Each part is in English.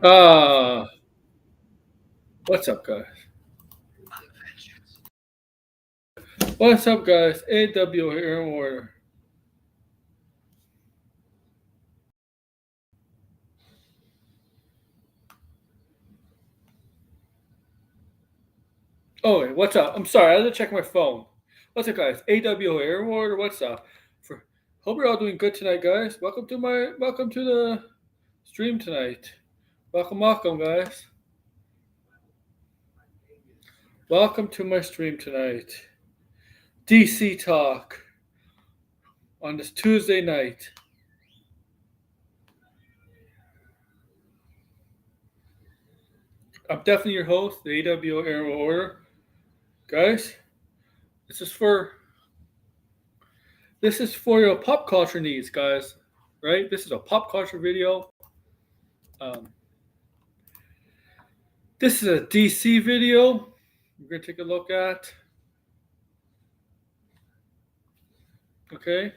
Uh, what's up, guys? What's up, guys? AW here in order. Oh, wait, what's up? I'm sorry, I had to check my phone. What's up, guys? AW here in order. What's up? For hope you're all doing good tonight, guys. Welcome to the stream tonight. Welcome, guys. Welcome to my stream tonight. DC Talk on this Tuesday night. I'm definitely your host, the AWO Aerial Order. Guys, this is for your pop culture needs, guys. Right? This is a pop culture video. Um, this is a DC video. We're gonna take a look at. Okay.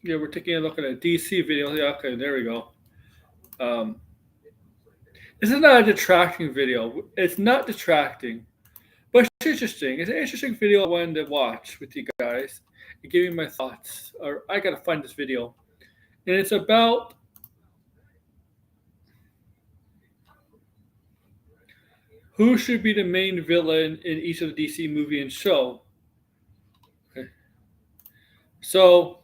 Yeah, we're taking a look at a DC video. Yeah, okay, there we go. This is not a detracting video. It's not detracting, but it's interesting. It's an interesting video I wanted to watch with you guys and give you my thoughts. Or I gotta find this video, and it's about who should be the main villain in each of the DC movie and show. Okay. So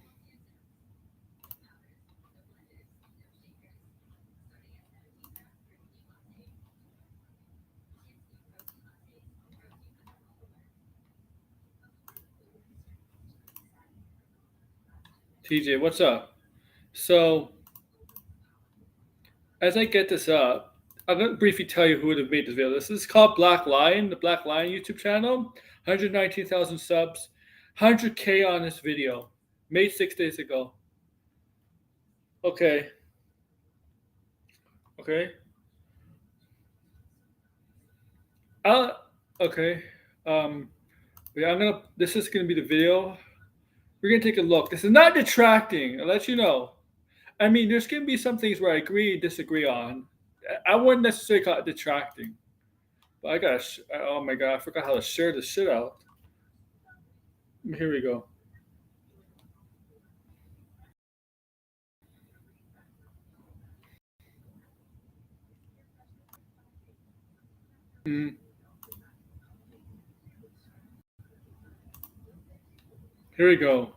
TJ, what's up? So, as I get this up, I'm going to briefly tell you who would have made this video. This is called Black Lion, the Black Lion YouTube channel. 119,000 subs, 100K on this video. Made 6 days ago. Okay. Okay. Okay. Yeah, this is gonna be the video. We're gonna take a look. This is not detracting, I'll let you know. I mean, there's gonna be some things where I agree and disagree on. I wouldn't necessarily call it detracting. But I gotta, oh my god, I forgot how to share this shit out. Here we go. Here we go.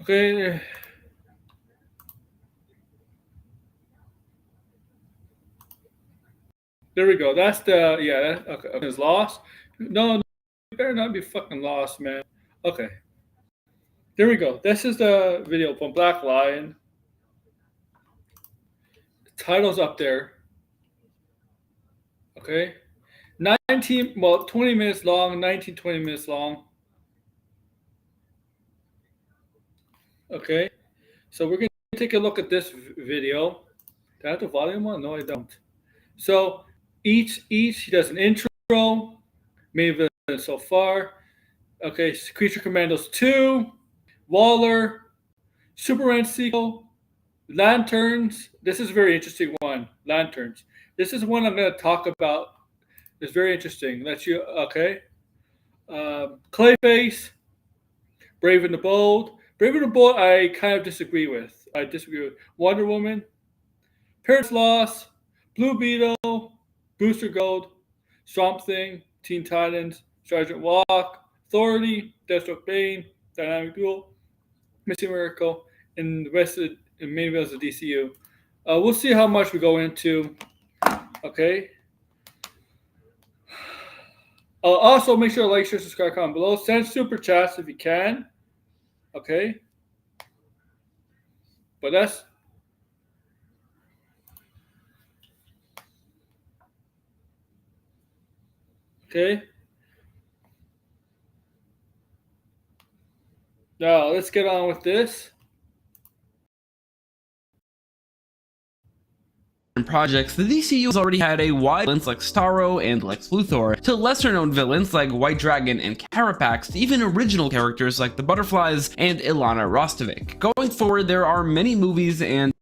Okay. There we go. That's the, yeah, okay. It's lost. No, you better not be fucking lost, man. Okay. There we go. This is the video from Black Lion. The title's up there. Okay. 20 minutes long, 20 minutes long. Okay. So we're going to take a look at this video. Do I have the volume on? No, I don't. So each he does an intro, main villain so far. Okay, Creature Commandos 2, Waller, Superman sequel, Lanterns. This is a very interesting one. Lanterns. This is one I'm going to talk about. It's very interesting. That's you. Okay. Clayface, Brave and the Bold. Brave and the Bold, I kind of disagree with. I disagree with Wonder Woman, Paris Lost, Blue Beetle, Booster Gold, Swamp Thing, Teen Titans, Sergeant Walk, Authority, Deathstroke Bane, Dynamic Duel, Missing Miracle, and the rest of the main villains of DCU. We'll see how much we go into. Okay. Also, make sure to like, share, subscribe, comment below. Send super chats if you can. Okay. But that's. Okay. Now, let's get on with this. different projects, the DCU has already had a wide villains like Starro and Lex Luthor, to lesser-known villains like White Dragon and Carapax, to even original characters like the Butterflies and Ilana Rostovich. Going forward, there are many movies and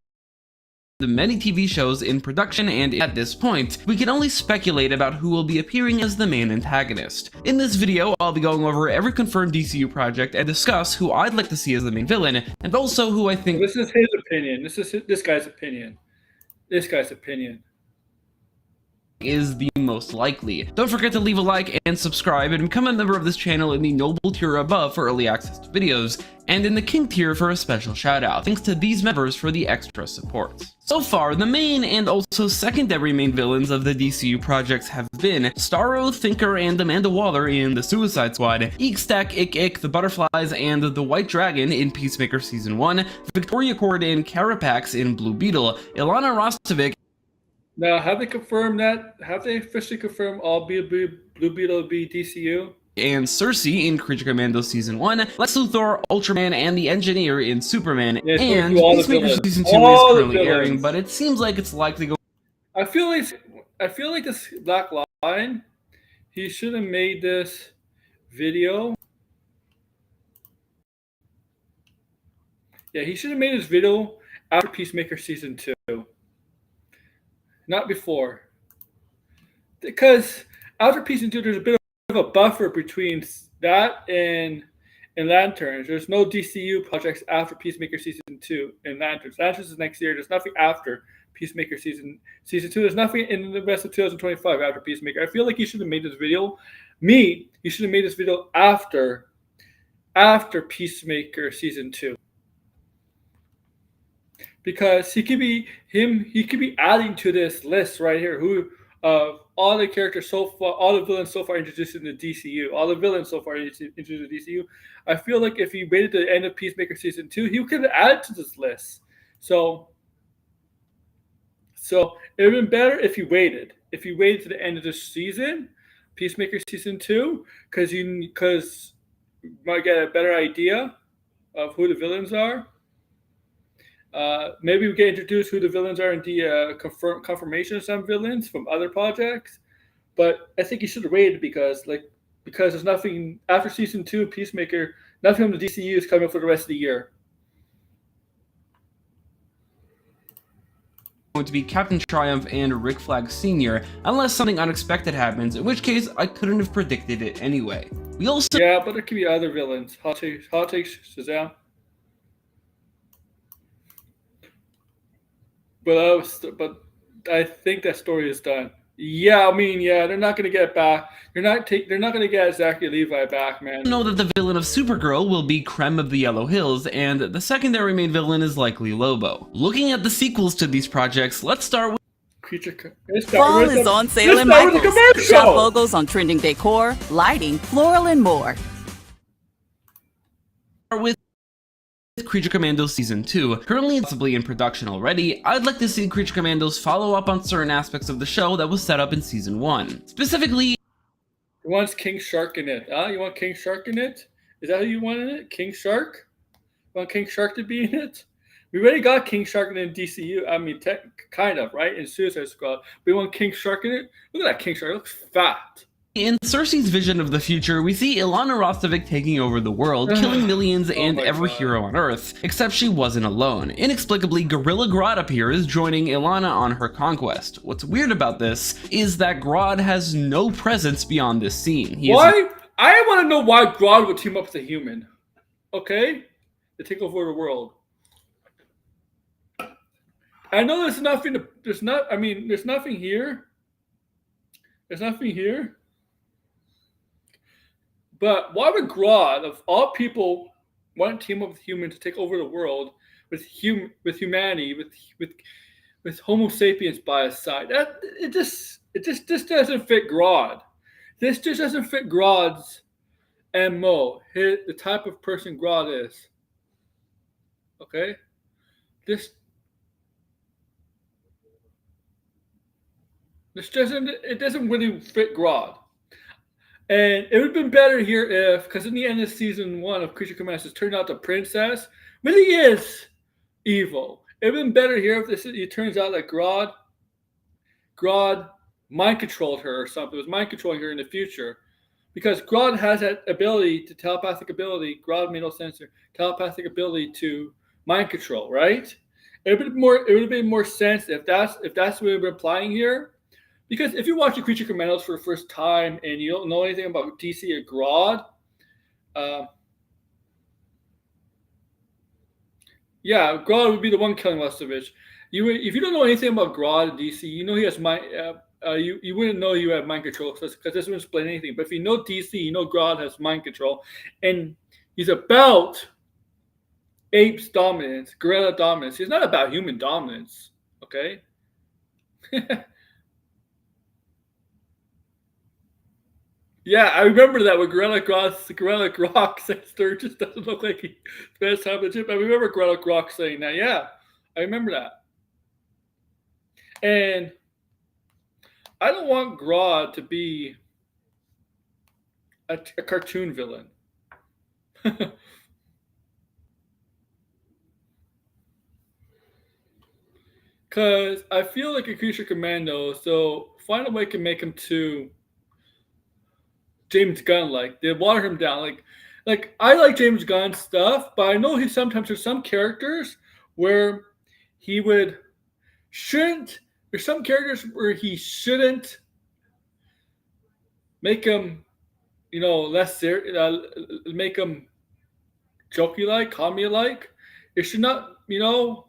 many TV shows in production, and at this point, we can only speculate about who will be appearing as the main antagonist. In this video, I'll be going over every confirmed DCU project and discuss who I'd like to see as the main villain, and also who I think— This is his opinion. This is this guy's opinion. This guy's opinion is the most likely. Don't forget to leave a like and subscribe, and become a member of this channel in the Noble tier above for early access to videos, and in the King tier for a special shout out. Thanks to these members for the extra support. So far, the main and also secondary main villains of the DCU projects have been Starro, Thinker, and Amanda Waller in The Suicide Squad, Eek-Stack, Ik-Ik, the Butterflies, and the White Dragon in Peacemaker Season 1, Victoria Cord and Carapax in Blue Beetle, Ilana Rostovich— now, have they confirmed that? Have they officially confirmed all Blue Beetle will be DCU? and Cersei in Creature Commandos Season 1, Lex Luthor, Ultraman, and the Engineer in Superman, Yeah, and Peacemaker Season 2 is currently airing, but it seems like it's likely going— I feel like this Black Lion, he should have made this video. Yeah, he should have made this video after Peacemaker Season 2. Not before. Because after Peacemaker 2, there's a bit of a buffer between that and Lanterns. There's no DCU projects after Peacemaker Season 2 and Lanterns. Lanterns is next year. There's nothing after Peacemaker Season 2. There's nothing in the rest of 2025 after Peacemaker. I feel like you should have made this video. You should have made this video after Peacemaker Season 2. Because he could be adding to this list right here, who of all the characters so far, all the villains so far introduced in the DCU, all the villains so far introduced in the DCU. I feel like if he waited to the end of Peacemaker Season 2, he could have added to this list. So it would have been better if he waited. If he waited to the end of this season, Peacemaker Season 2, because you might get a better idea of who the villains are. Maybe we get introduced who the villains are in the confirmation of some villains from other projects. But I think you should have waited because there's nothing after Season 2 Peacemaker, nothing from the DCU is coming for the rest of the year. Going to be Captain Triumph and Rick Flag Sr., unless something unexpected happens, in which case I couldn't have predicted it anyway. We also— yeah, but there could be other villains. Hot takes, Shazam. But I think that story is done. Yeah, I mean, yeah, they're not going to get back. They're not going to get Zachary Levi back, man. know that the villain of Supergirl will be Krem of the Yellow Hills, and the secondary main villain is likely Lobo. Looking at the sequels to these projects, let's start with Fall is on sale at Michael's. Shop logos on trending decor, lighting, floral, and more. Creature Commandos Season 2, currently possibly in production already. I'd like to see Creature Commandos follow up on certain aspects of the show that was set up in Season 1. Specifically— who wants King Shark in it? You want King Shark in it? Is that who you want in it? King Shark? You want King Shark to be in it? We already got King Shark in DCU. I mean, kind of, right? In Suicide Squad. We want King Shark in it? Look at that King Shark. It looks fat. in Cersei's vision of the future, we see Ilana Rostovich taking over the world, killing millions and every hero on Earth, except she wasn't alone. Inexplicably, Gorilla Grodd appears, joining Ilana on her conquest. What's weird about this is that Grodd has no presence beyond this scene. Why? I want to know why Grodd would team up with a human. Okay? To take over the world. I know there's nothing here. There's nothing here. But why would Grodd, of all people, want to team up with humans to take over the world with humanity, with Homo sapiens by his side? This doesn't fit Grodd. This just doesn't fit Grodd's MO, the type of person Grodd is. Okay? This doesn't really fit Grodd. And it would have been better here if, because in the end of season 1 of Creature Commandos, it turned out the princess really is evil. It would have been better here if it turns out that Grodd Grodd mind controlled her or something. It was mind controlling her in the future. Because Grodd has that ability to telepathic ability. Grodd made no sense here. Telepathic ability to mind control, right? It would have been more sense if that's what we're applying here. Because if you watch the Creature Commandos for the first time and you don't know anything about DC or Grodd, yeah, Grodd would be the one killing Lestovich. If you don't know anything about Grodd and DC, you know he has mind. You wouldn't know you have mind control because this wouldn't explain anything. But if you know DC, you know Grodd has mind control, and he's about apes dominance, gorilla dominance. He's not about human dominance. Okay. Yeah, I remember that when Gorilla Grok said Sturgis doesn't look like he's the best time of the chip. I remember Gorilla Grok saying that. Yeah, I remember that. And I don't want Grodd to be a cartoon villain. Because I feel like a Creature Commando, so find a way to make him too James Gunn like. They water him down. Like I like James Gunn stuff, but I know sometimes there's some characters where there's some characters where he shouldn't make him, less serious, make him jokey like, comedy like. It should not, Grodd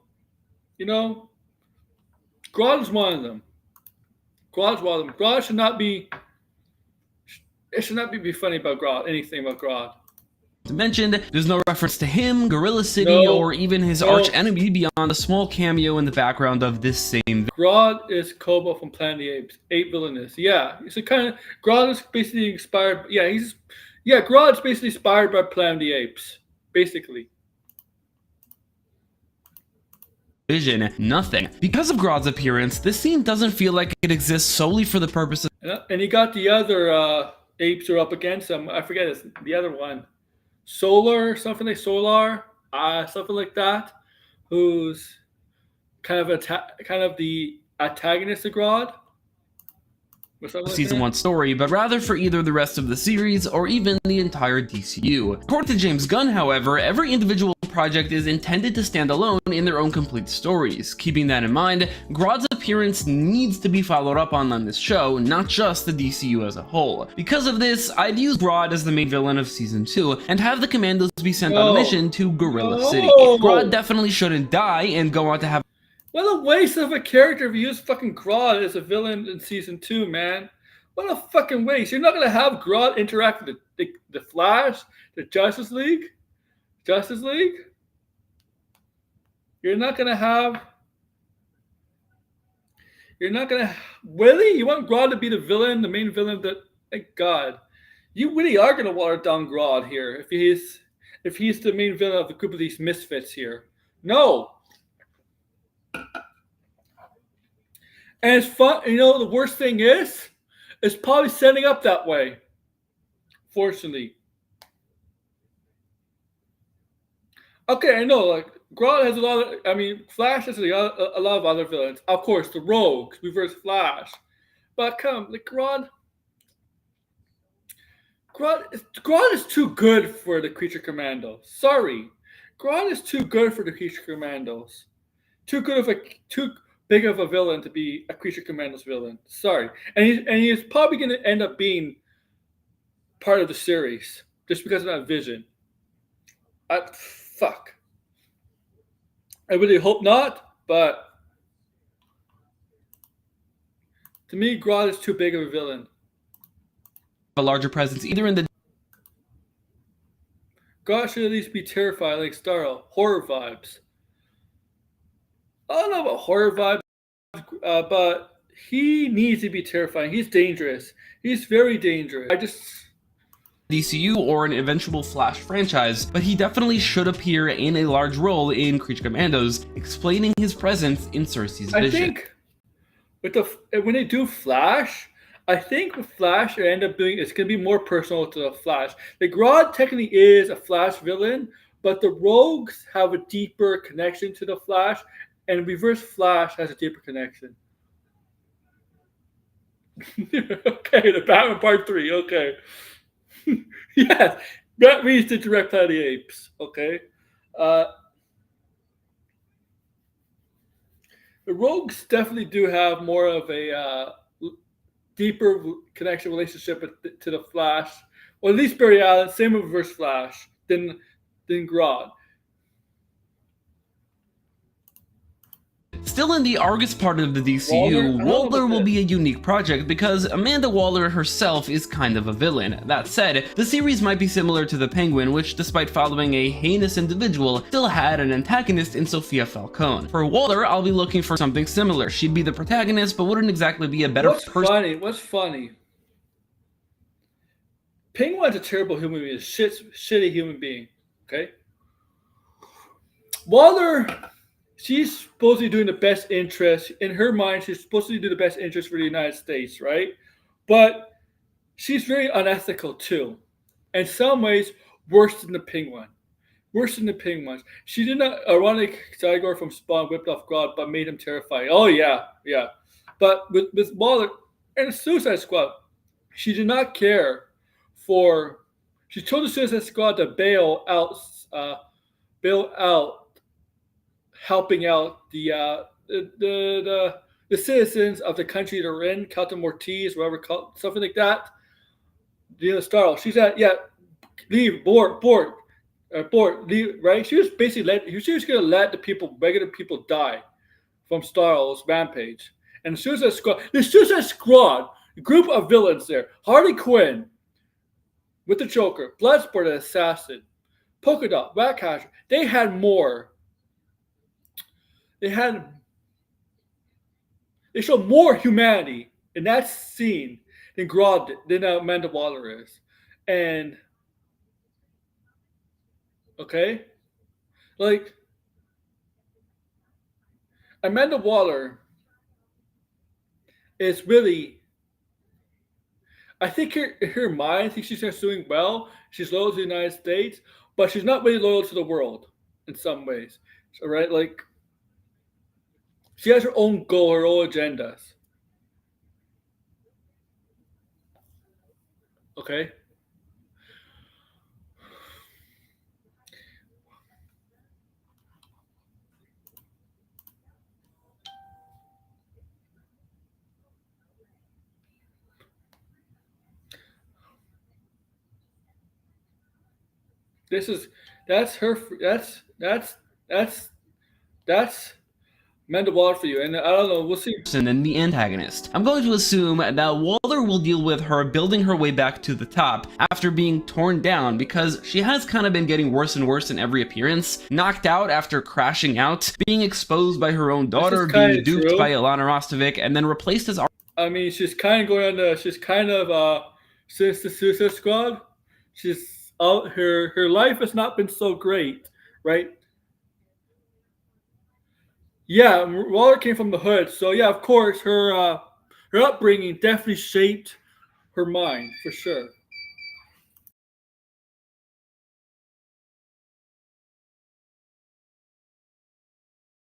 is one of them. Grodd should not be. It should not be funny about Grodd. Anything about Grodd. Mentioned, there's no reference to him, Gorilla City, or even his arch enemy beyond a small cameo in the background of this same. Grodd is Kobo from Planet of the Apes. Ape villainous. Yeah, it's a kind of Grodd is basically inspired. Grodd's basically inspired by Planet of the Apes, basically. Vision, nothing. Because of Grodd's appearance, this scene doesn't feel like it exists solely for the purpose of. And he got the other apes are up against him. I forget it's the other one, Solar, something like that, who's kind of the antagonist of Grodd. Season 1 story, but rather for either the rest of the series or even the entire DCU. According to James Gunn, however, every individual project is intended to stand alone in their own complete stories. Keeping that in mind, Grodd's appearance needs to be followed up on this show, not just the DCU as a whole. Because of this, I'd use Grodd as the main villain of Season 2 and have the Commandos be sent on a mission to Gorilla City. Grodd definitely shouldn't die and go on to have. What a waste of a character if you use fucking Grodd as a villain in Season 2, man. What a fucking waste. You're not going to have Grodd interact with the Flash, the Justice League? You're not going to have... Really? You want Grodd to be the villain, the main villain? Thank God. You really are going to water down Grodd here if he's the main villain of the group of these misfits here. No. And it's fun. The worst thing is, it's probably setting up that way. Fortunately. Okay, I know. Like Grodd has a lot of. Flash has a lot of other villains. Of course, the Rogues, Reverse Flash. But Grodd is too good for the Creature Commandos. Sorry, Grodd is too good for the Creature Commandos. Too big of a villain to be a Creature Commandos villain. Sorry. And he's probably going to end up being part of the series just because of that vision. Fuck. I really hope not, but to me, Grodd is too big of a villain. A larger presence either in the. Grodd should at least be terrifying like Starro. Horror vibes. I don't know about horror vibes, but he needs to be terrifying. He's dangerous. He's very dangerous. DCU or an eventual Flash franchise, but he definitely should appear in a large role in Creature Commandos, explaining his presence in Cersei's vision. I think when they do Flash, I think with Flash, they end up doing it's going to be more personal to the Flash. The Grodd technically is a Flash villain, but the Rogues have a deeper connection to the Flash. And Reverse Flash has a deeper connection. Okay, the Batman Part 3. Okay. Yes, that means the direct Planet of the Apes. Okay. Uh, the Rogues definitely do have more of a deeper connection relationship to the Flash, or at least Barry Allen, same with Reverse Flash, than Grodd. Still in the Argus part of the DCU, Waller will be a unique project because Amanda Waller herself is kind of a villain. That said, the series might be similar to the Penguin, which despite following a heinous individual, still had an antagonist in Sophia Falcone. For Waller, I'll be looking for something similar. She'd be the protagonist, but wouldn't exactly be a better person. What's funny? Penguin's a terrible human being, shitty human being. Okay? Waller, she's supposed to be doing the best interest. In her mind, she's supposed to do the best interest for the United States, right? But she's very unethical too. In some ways, worse than the Penguin. Worse than the Penguins. She did not ironic Zygor from Spawn whipped off Grodd, but made him terrifying. Oh yeah. But with Waller and the Suicide Squad, she did not care for. She told the Suicide Squad to bail out, helping out the citizens of the country they're in, Captain Ortiz, whatever, something like that. Starl. She said, "Yeah, leave, board, leave." Right? She was basically she was going to let regular people die from Starl's rampage. And the Suicide Squad, a group of villains there: Harley Quinn with the Joker, Bloodsport, the Assassin, Polka Dot, Ratcatcher. They had more. They showed more humanity in that scene than Grodd than Amanda Waller is. And okay, like Amanda Waller is really. I think her mind, I think she's doing well. She's loyal to the United States, but she's not really loyal to the world in some ways. So, right, like she has her own goal, her own agendas. Okay. That's Amanda Waller for you, and I don't know. We'll see. And then the antagonist. I'm going to assume that Waller will deal with her building her way back to the top after being torn down, because she has kind of been getting worse and worse in every appearance. Knocked out after crashing out, being exposed by her own daughter, being duped by Ilana Rostovic, and then replaced as. I mean, she's kind of going on since the Suicide Squad, she's out. Her life has not been so great, right? Yeah, Waller came from the hood, so yeah, of course, her upbringing definitely shaped her mind for sure.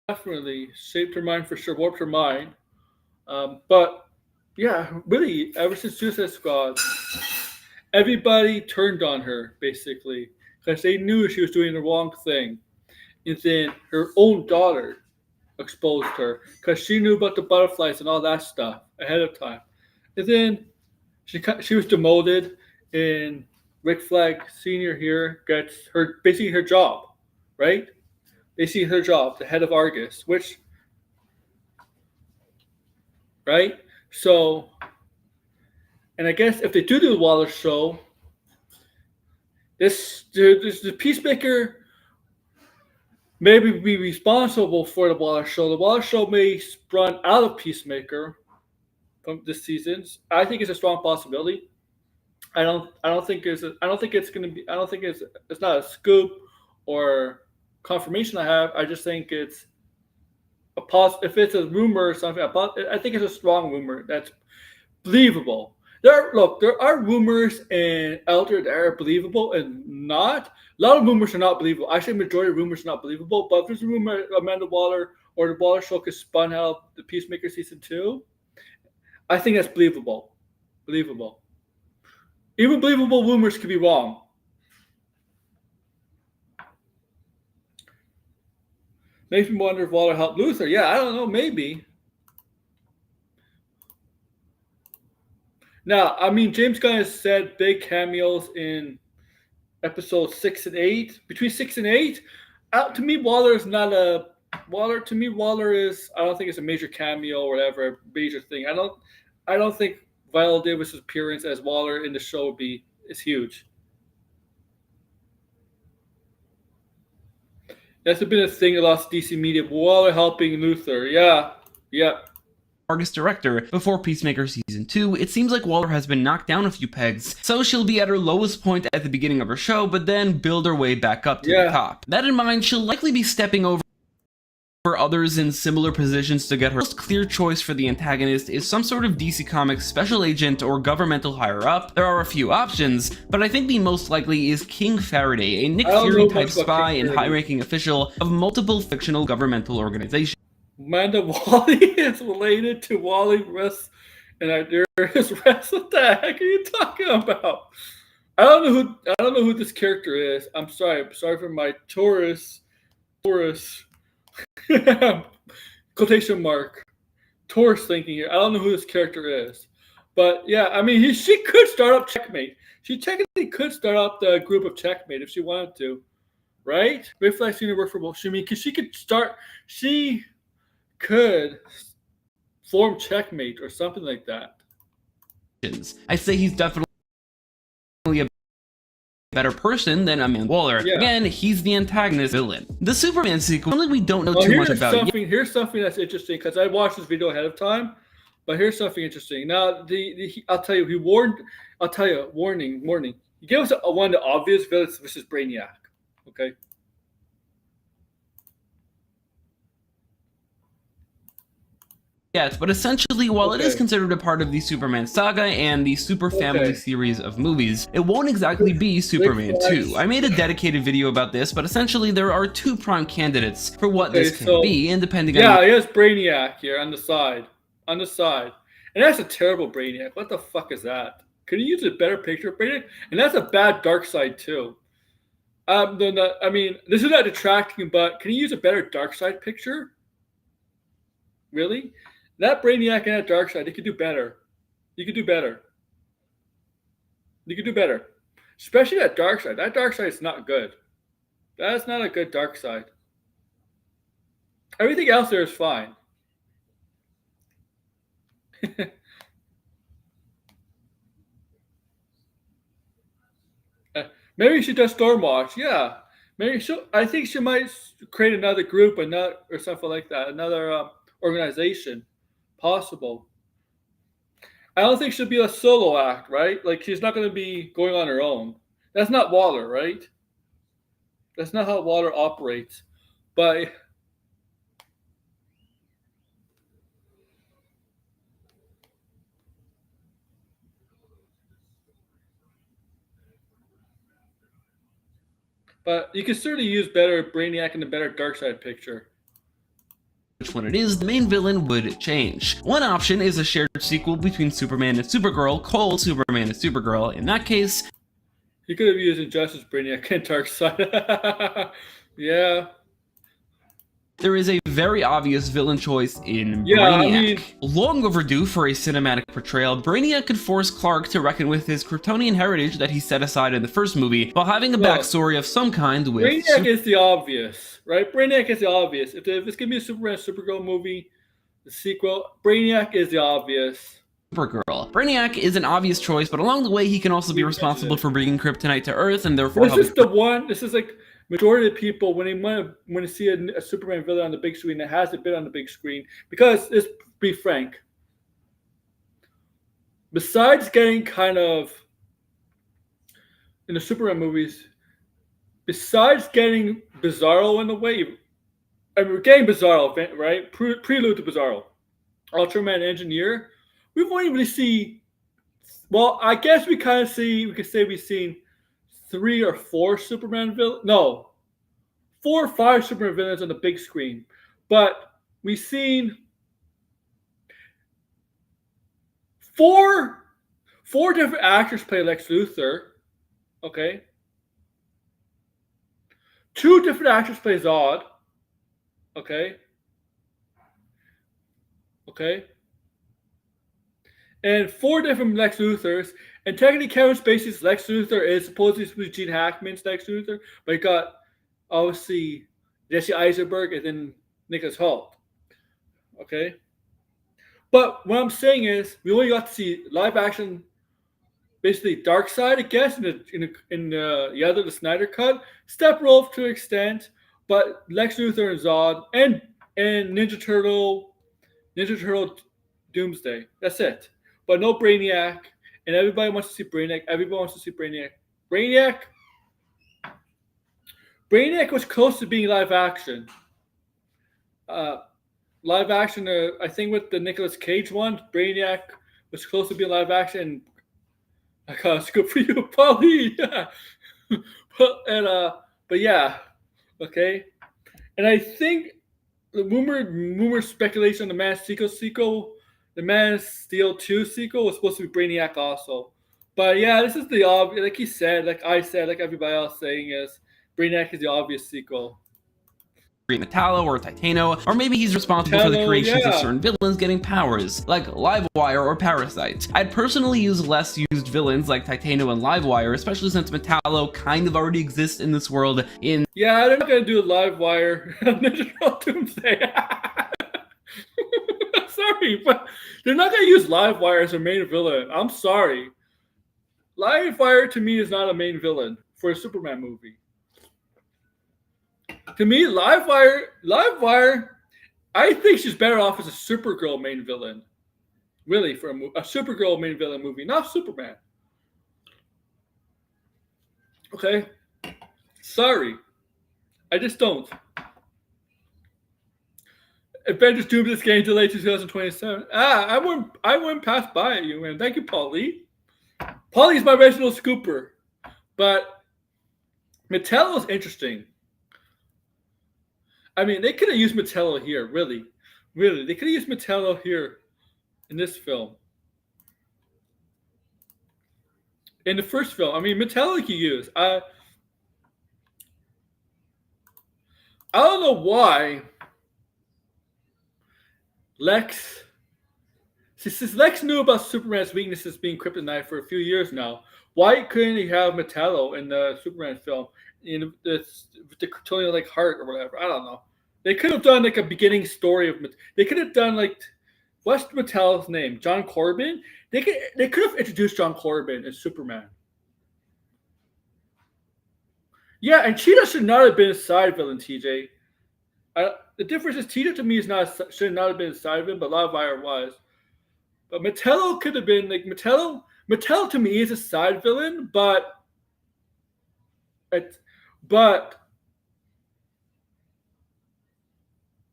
Definitely shaped her mind for sure, warped her mind. But yeah, really, ever since Suicide Squad, everybody turned on her basically because they knew she was doing the wrong thing, and then her own daughter exposed her because she knew about the butterflies and all that stuff ahead of time. And then she was demoted, and Rick Flag Senior here gets basically her job, right? Basically her job, the head of Argus, which right. So, and I guess if they do the Waller show, the Peacemaker maybe be responsible for the Waller show. The Waller show may sprung out of Peacemaker from this season. I think it's a strong possibility. I don't think it's not a scoop or confirmation I have. I just think it's if it's a rumor or something. I think it's a strong rumor that's believable. There are rumors out there that are believable and not. A lot of rumors are not believable. Actually, the majority of rumors are not believable. But if there's a rumor Amanda Waller or the Waller show could spun out the Peacemaker season 2, I think that's believable. Believable. Even believable rumors could be wrong. Makes me wonder if Waller helped Luther. Yeah, I don't know. Maybe. Now, I mean, James Gunn has said big cameos in episodes 6 and 8. Between 6 and 8, to me, Waller is not a Waller. To me, Waller is. I don't think it's a major cameo or whatever, major thing. I don't think Viola Davis's appearance as Waller in the show is huge. That's been a thing a lot of DC media. Waller helping Luther. Yeah. Artist director before Peacemaker Season 2, it seems like Waller has been knocked down a few pegs, so she'll be at her lowest point at the beginning of her show, but then build her way back up to the top. That in mind, she'll likely be stepping over others in similar positions to get her most clear choice for the antagonist is some sort of DC Comics special agent or governmental higher-up. There are a few options, but I think the most likely is King Faraday, a Nick Fury-type spy and high-ranking official of multiple fictional governmental organizations. Amanda Wally is related to Wally West, and there is West. What the heck are you talking about? I don't know who this character is. I'm sorry for my Taurus quotation mark Taurus thinking here. I don't know who this character is, but yeah, I mean, she could start up Checkmate. She technically could start up the group of Checkmate if she wanted to, right? Reflex Universal. Because she could form Checkmate or something like that. I say he's definitely a better person than Amanda Waller. Yeah. Again, he's the antagonist villain. The Superman sequel, something we don't know too much about. Here's something that's interesting, because I watched this video ahead of time, but here's something interesting. Now, I'll tell you, warning. He gave us one of the obvious villains, which is Brainiac, okay? But essentially, while it is considered a part of the Superman saga and the Super Family series of movies, it won't exactly be Superman 2. I made a dedicated video about this, but essentially there are two prime candidates for what this can be, and depending on... Yeah, he has Brainiac here on the side. And that's a terrible Brainiac. What the fuck is that? Can you use a better picture of Brainiac? And that's a bad Darkseid too. I mean, this is not detracting, but can you use a better Darkseid picture? Really? That Brainiac and that Darkseid, they could do better. You could do better. Especially that Darkseid. That Darkseid is not good. That's not a good Darkseid. Everything else there is fine. Maybe she does Stormwatch. Yeah. Maybe I think she might create another group or something like that. Another organization. Possible. I don't think she'll be a solo act, right? Like, she's not going to be going on her own. That's not Waller, right? That's not how Waller operates. But you can certainly use better Brainiac and a better Darkseid picture. Which one it is, the main villain would change. One option is a shared sequel between Superman and Supergirl, called Superman and Supergirl. In that case, you could have used Injustice, Brainiac, and Darkseid. Yeah. There is a very obvious villain choice in Brainiac. Long overdue for a cinematic portrayal, Brainiac could force Clark to reckon with his Kryptonian heritage that he set aside in the first movie, while having a backstory of some kind with... Brainiac is the obvious, right? Brainiac is the obvious. If it's going to be a Superman Supergirl movie, the sequel, Brainiac is the obvious. Supergirl. Brainiac is an obvious choice, but along the way, he can also be responsible for bringing kryptonite to Earth, and therefore... This is like... Majority of people, when they see a Superman villain on the big screen that hasn't been on the big screen, because let's be frank, besides getting kind of in the Superman movies, besides getting Bizarro in the way, I mean, we're getting Bizarro, right? Prelude to Bizarro, Ultraman Engineer. We won't really see. Well, I guess we could say we've seen 3 or 4 Superman villains. No, 4 or 5 Superman villains on the big screen. But we've seen four different actors play Lex Luthor. Okay. 2 different actors play Zod. Okay. Okay. And 4 different Lex Luthors. And technically, Kevin Spacey's Lex Luthor is supposedly supposed to be Gene Hackman's Lex Luthor, but he got obviously Jesse Eisenberg and then Nicholas Hoult. Okay. But what I'm saying is, we only got to see live action, basically Darkseid, I guess, in the Snyder cut. Steppenwolf to an extent, but Lex Luthor and Zod and Ninja Turtle Doomsday. That's it. But no Brainiac, and everybody wants to see Brainiac. Everybody wants to see Brainiac. Brainiac was close to being live action. Live action, I think with the Nicolas Cage one, Brainiac was close to being live action. I got a scoop for you, Polly. But yeah, okay. And I think the rumor speculation on the Man of Steel sequel, the Man of Steel 2 sequel was supposed to be Brainiac also. But yeah, this is the obvious, like he said, like I said, like everybody else saying is, Brainiac is the obvious sequel. Metallo or Titano, or maybe he's responsible for the creations of certain villains getting powers, like Livewire or Parasite. I'd personally use less used villains like Titano and Livewire, especially since Metallo kind of already exists in this world in... Yeah, they're not gonna do Livewire. Ninja Turtle Doomsday. Sorry, but they're not gonna use Livewire as a main villain. I'm sorry. Livewire to me is not a main villain for a Superman movie. To me, Livewire, I think she's better off as a Supergirl main villain. Really, for a Supergirl main villain movie, not Superman. Okay? Sorry. I just don't. Avengers Doomsday game delayed 2027. I wouldn't pass by you, man. Thank you, Paulie. Paulie's my original scooper. But Metallo's interesting. I mean, they could have used Metallo here, really. Really. They could have used Metallo here in this film. In the first film. I mean, Metallo you use. I don't know why Lex... Since Lex knew about Superman's weaknesses being kryptonite for a few years now, why couldn't he have Metallo in the Superman film? In the Kryptonian like heart or whatever. I don't know. They could have done like a beginning story of. They could have done like, what's Metallo's name? John Corbin. They could have introduced John Corbin as Superman. Yeah, and Cheetah should not have been a side villain. TJ. The difference is Cheetah to me should not have been a side villain, but Livewire was. But Metallo could have been like Metallo. Metallo to me is a side villain, but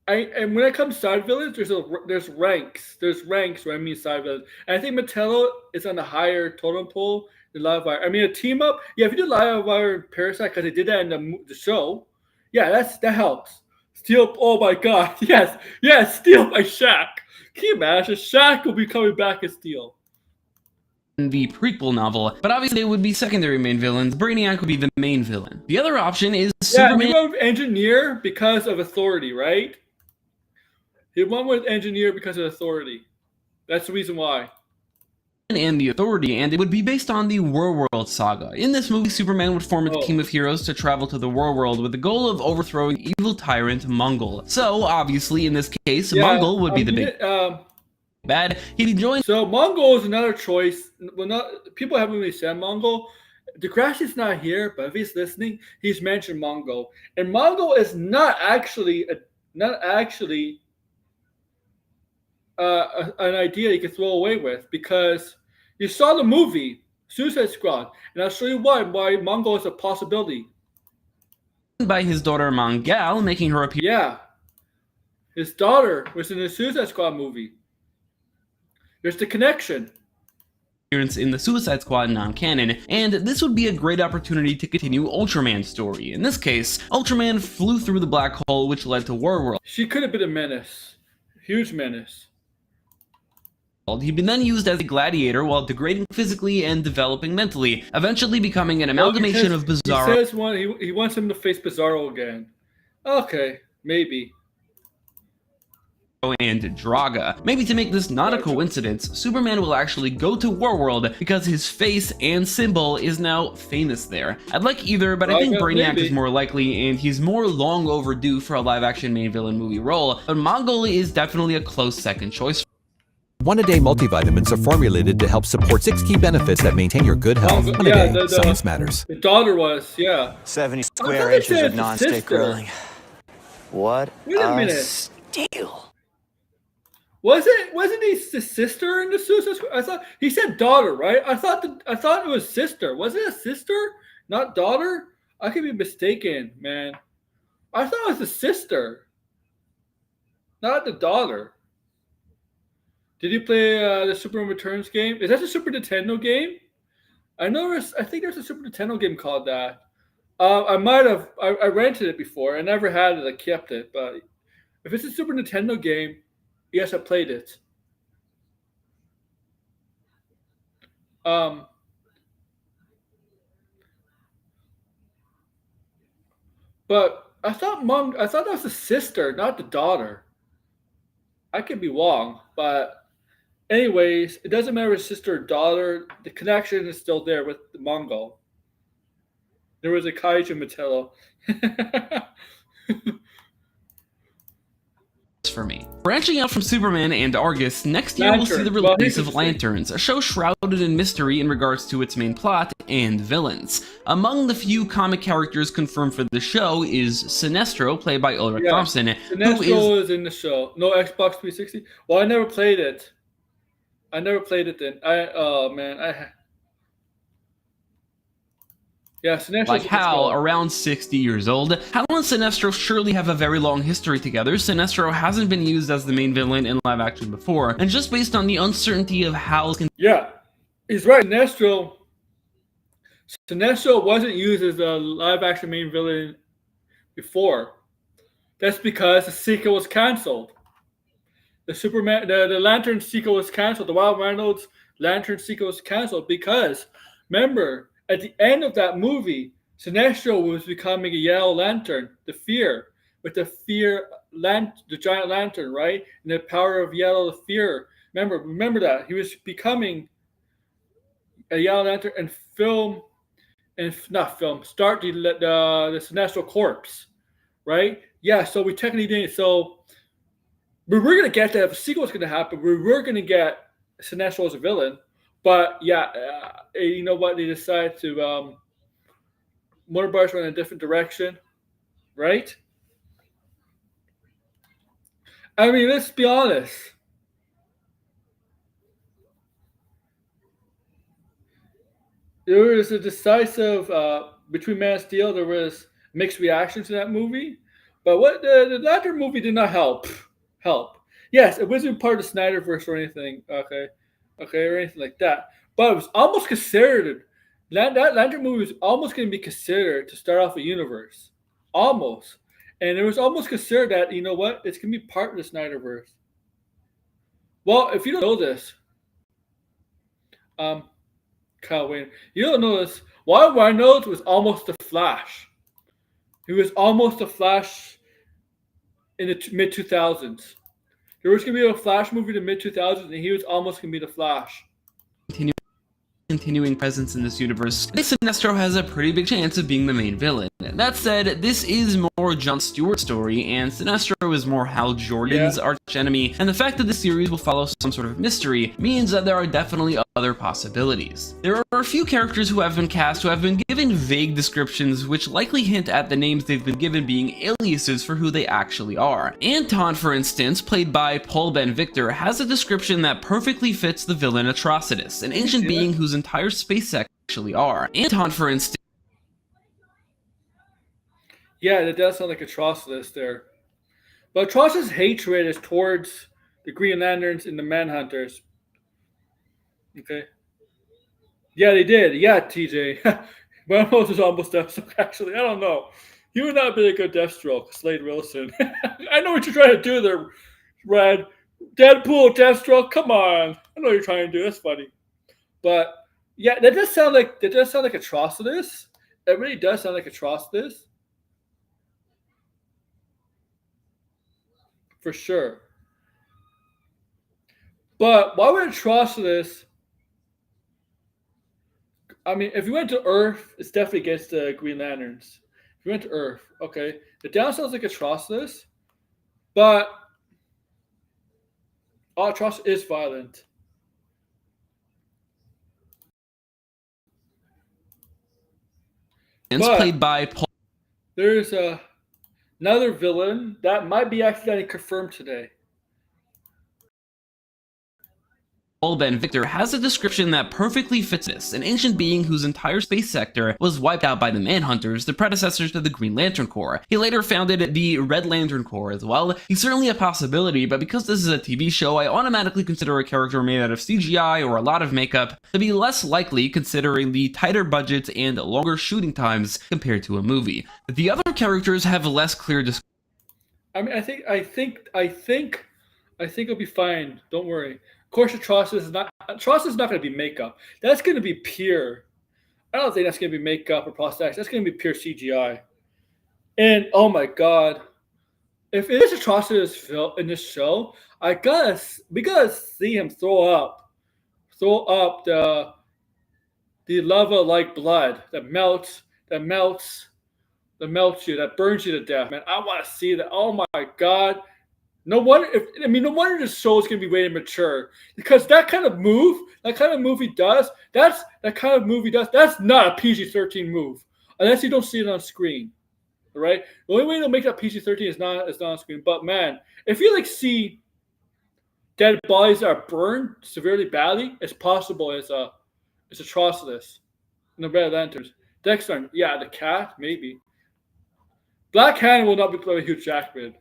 and when it comes to side villains, there's ranks. There's ranks where I mean side villains. And I think Metallo is on the higher totem pole than Livewire. I mean, a team up. Yeah, if you do Livewire and Parasite, because they did that in the show, yeah, that helps. Steel. Oh my God, yes, Steel by Shaq. Can you imagine? Shaq will be coming back as Steel. In the prequel novel, but obviously they would be secondary main villains. Brainiac would be the main villain. The other option is Superman. You went with Engineer because of authority, right? He went with Engineer because of authority. That's the reason why. And the Authority, and it would be based on the War-World saga. In this movie, Superman would form a team of heroes to travel to the War-World with the goal of overthrowing evil tyrant Mongul. So, obviously, in this case, Mongul would be the big bad. He'd be joined. So Mongul is another choice. Well, people haven't really said Mongul. Degrassi's not here, but if he's listening, he's mentioned Mongul. And Mongul is not actually an idea you can throw away with, because you saw the movie Suicide Squad, and I'll show you why Mongul is a possibility. By his daughter Mongal, making her appear. Yeah, his daughter was in the Suicide Squad movie. There's the connection. In the Suicide Squad non-canon, and this would be a great opportunity to continue Ultraman's story. In this case, Ultraman flew through the black hole, which led to War-World. She could have been a menace, huge menace. He'd been then used as a gladiator while degrading physically and developing mentally, eventually becoming an amalgamation of Bizarro. He says he wants him to face Bizarro again. Okay, maybe. And Draga. Maybe to make this not a coincidence, Superman will actually go to Warworld because his face and symbol is now famous there. I'd like either, but I think Brainiac is more likely, and he's more long overdue for a live-action main villain movie role, but Mongol is definitely a close second choice. One-a-day multivitamins are formulated to help support 6 key benefits that maintain your good health. One-a-day, science matters. The daughter was, 70 square inches of non-stick grilling. What Wait a minute. Steal. Wasn't he the sister in the Suicide Squad? I thought he said daughter, right? I thought it was sister. Was it a sister, not daughter? I could be mistaken, man. I thought it was the sister, not the daughter. Did you play the Superman Returns game? Is that the Super Nintendo game? I think there's a Super Nintendo game called that. I rented it before. I never had it. I kept it. But if it's a Super Nintendo game, yes, I played it. But I thought that was the sister, not the daughter. I could be wrong, but anyways, it doesn't matter if it's sister or daughter. The connection is still there with the Mongol. There was a Kaiju Metello. For me. Branching out from Superman and Argus, next year we'll see the release of Lanterns, a show shrouded in mystery in regards to its main plot and villains. Among the few comic characters confirmed for the show is Sinestro, played by Ulrich Thompson. Sinestro is in the show. No Xbox 360? Well, I never played it. Then. Yeah, Sinestro's like Hal, around 60 years old. Hal and Sinestro surely have a very long history together. Sinestro hasn't been used as the main villain in live action before, and just based on the uncertainty of Hal's... Yeah, he's right. Sinestro wasn't used as a live action main villain before. That's because the sequel was canceled. The Lantern sequel was canceled. The Wild Reynolds Lantern sequel was canceled because, remember, at the end of that movie, Sinestro was becoming a Yellow Lantern, the Fear, with the giant lantern, right? And the power of Yellow, the Fear. Remember that. He was becoming a Yellow Lantern and start the Sinestro Corps, right? Yeah, so we technically didn't. So we were going to get that. If a sequel was going to happen, we were going to get Sinestro as a villain. But yeah, you know what? They decided to Warner Bros. Went in a different direction, right? I mean, let's be honest. There was a decisive between Man of Steel. There was mixed reactions to that movie, but what the Lantern movie did not help. Yes, it wasn't part of the Snyderverse or anything. Okay, or anything like that. But it was almost considered that Lantern movie was almost going to be considered to start off a universe, almost, and it was almost considered that you know what, it's going to be part of the Snyderverse. Well, if you don't know this, Kyle Wayne, you don't know this. Wild Reynolds was almost the Flash. He was almost the Flash in the mid 2000s. There was going to be a Flash movie in the mid 2000s, and he was almost going to be the Flash. Continuing presence in this universe, Sinestro has a pretty big chance of being the main villain. That said, this is more John Stewart's story, and Sinestro is more Hal Jordan's archenemy, and the fact that the series will follow some sort of mystery means that there are definitely other possibilities. There are a few characters who have been cast who have been given vague descriptions which likely hint at the names they've been given being aliases for who they actually are. Anton, for instance, played by Paul Ben Victor, has a description that perfectly fits the villain Atrocitus, an ancient being whose entire space actually are. Anton, for instance... Yeah, that does sound like Atrocitus there. But Atrocitus' hatred is towards the Green Lanterns and the Manhunters. Okay. Yeah, they did. Yeah, TJ. Ramos was almost Deathstroke, actually. I don't know. He would not be a good Deathstroke, Slade Wilson. I know what you're trying to do there, Red. Deadpool, Deathstroke, come on. I know what you're trying to do. That's funny. But yeah, that does sound like Atrocitus. It really does sound like Atrocitus. For sure. But why would Atrocitus? I mean, if you went to Earth, it's definitely against the Green Lanterns. If you went to Earth, okay. The down sounds like Atrocitus, but Atrocitus is violent. It's played by Paul. There's another villain that might be accidentally confirmed today. Paul Ben Victor has a description that perfectly fits this: an ancient being whose entire space sector was wiped out by the Manhunters, the predecessors to the Green Lantern Corps. He later founded the Red Lantern Corps as well. He's certainly a possibility, but because this is a TV show, I automatically consider a character made out of CGI or a lot of makeup to be less likely, considering the tighter budgets and longer shooting times compared to a movie. The other characters have less clear descriptions. I mean, I think it'll be fine. Don't worry. Of course, Atrocitus is not going to be makeup. That's going to be pure. I don't think that's going to be makeup or prosthetics. That's going to be pure CGI. And oh my god, if it is Atrocitus in this show, we gotta see him throw up the lava like blood that melts you, that burns you to death, man. I want to see that. Oh my god. No wonder this show is gonna be way mature, because that kind of move he does, that's not a PG-13 move unless you don't see it on screen. All right, the only way to make that PG-13 is not on screen. But man, if you see dead bodies that are burned severely badly, it's possible it's Atrocitus and the Red Lanterns. Dexter, yeah, the cat maybe. Black Hand will not be played by Hugh Jackman.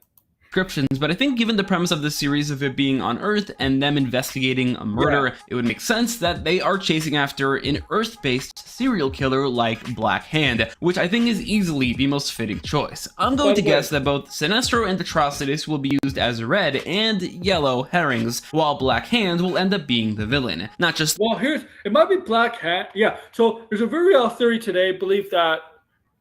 But I think given the premise of this series of it being on Earth and them investigating a murder, it would make sense that they are chasing after an Earth-based serial killer like Black Hand, which I think is easily the most fitting choice. I'm going to guess that both Sinestro and Atrocitus will be used as red and yellow herrings, while Black Hand will end up being the villain. Not just... Well, it might be Black Hand. Yeah, so there's a very real theory today, believe that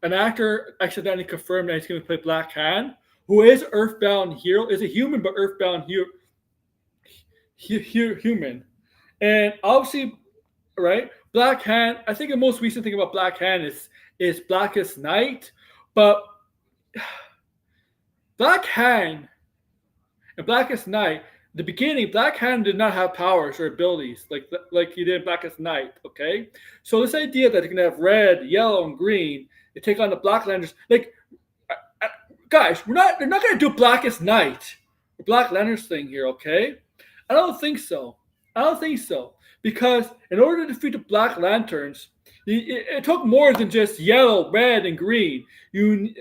an actor accidentally confirmed that he's going to play Black Hand, who is Earthbound hero, is a human, but Earthbound human. And obviously, right, Black Hand, I think the most recent thing about Black Hand is Blackest Night, but Black Hand and Blackest Night, the beginning, Black Hand did not have powers or abilities like he did in Blackest Night, okay? So this idea that you're going to have red, yellow, and green, you take on the Black Lanterns, guys, they're not going to do Blackest Night or Black Lanterns thing here, okay? I don't think so. Because in order to defeat the Black Lanterns, it took more than just yellow, red, and green. You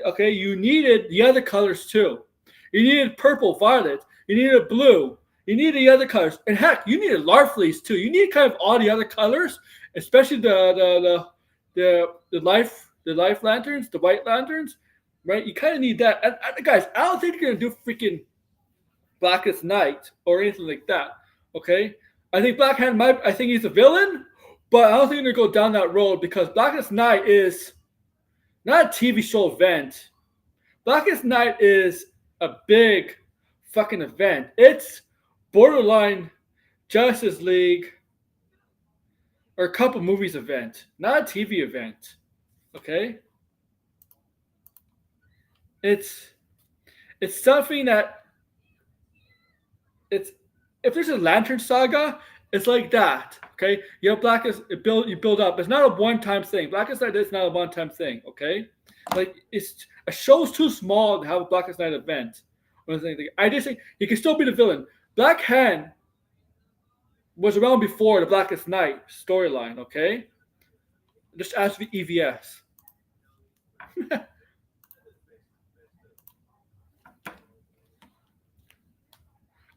needed the other colors too. You needed purple, violet. You needed blue. You needed the other colors. And heck, you needed Larfleeze too. You need kind of all the other colors, especially the life lanterns, the white lanterns. Right, you kind of need that. And guys, I don't think you're gonna do freaking Blackest Night or anything like that. Okay, I think Black Hand I think he's a villain, but I don't think they're gonna go down that road, because Blackest Night is not a TV show event. Blackest Night is a big fucking event. It's borderline Justice League or a couple movies event, not a TV event. Okay. It's something that if there's a Lantern Saga, it's like that. Okay, you have you build up. It's not a one-time thing. Blackest Night is not a one-time thing. Okay, like a show's too small to have a Blackest Night event. I just think he can still be the villain. Black Hand was around before the Blackest Night storyline. Okay, just ask the EVS.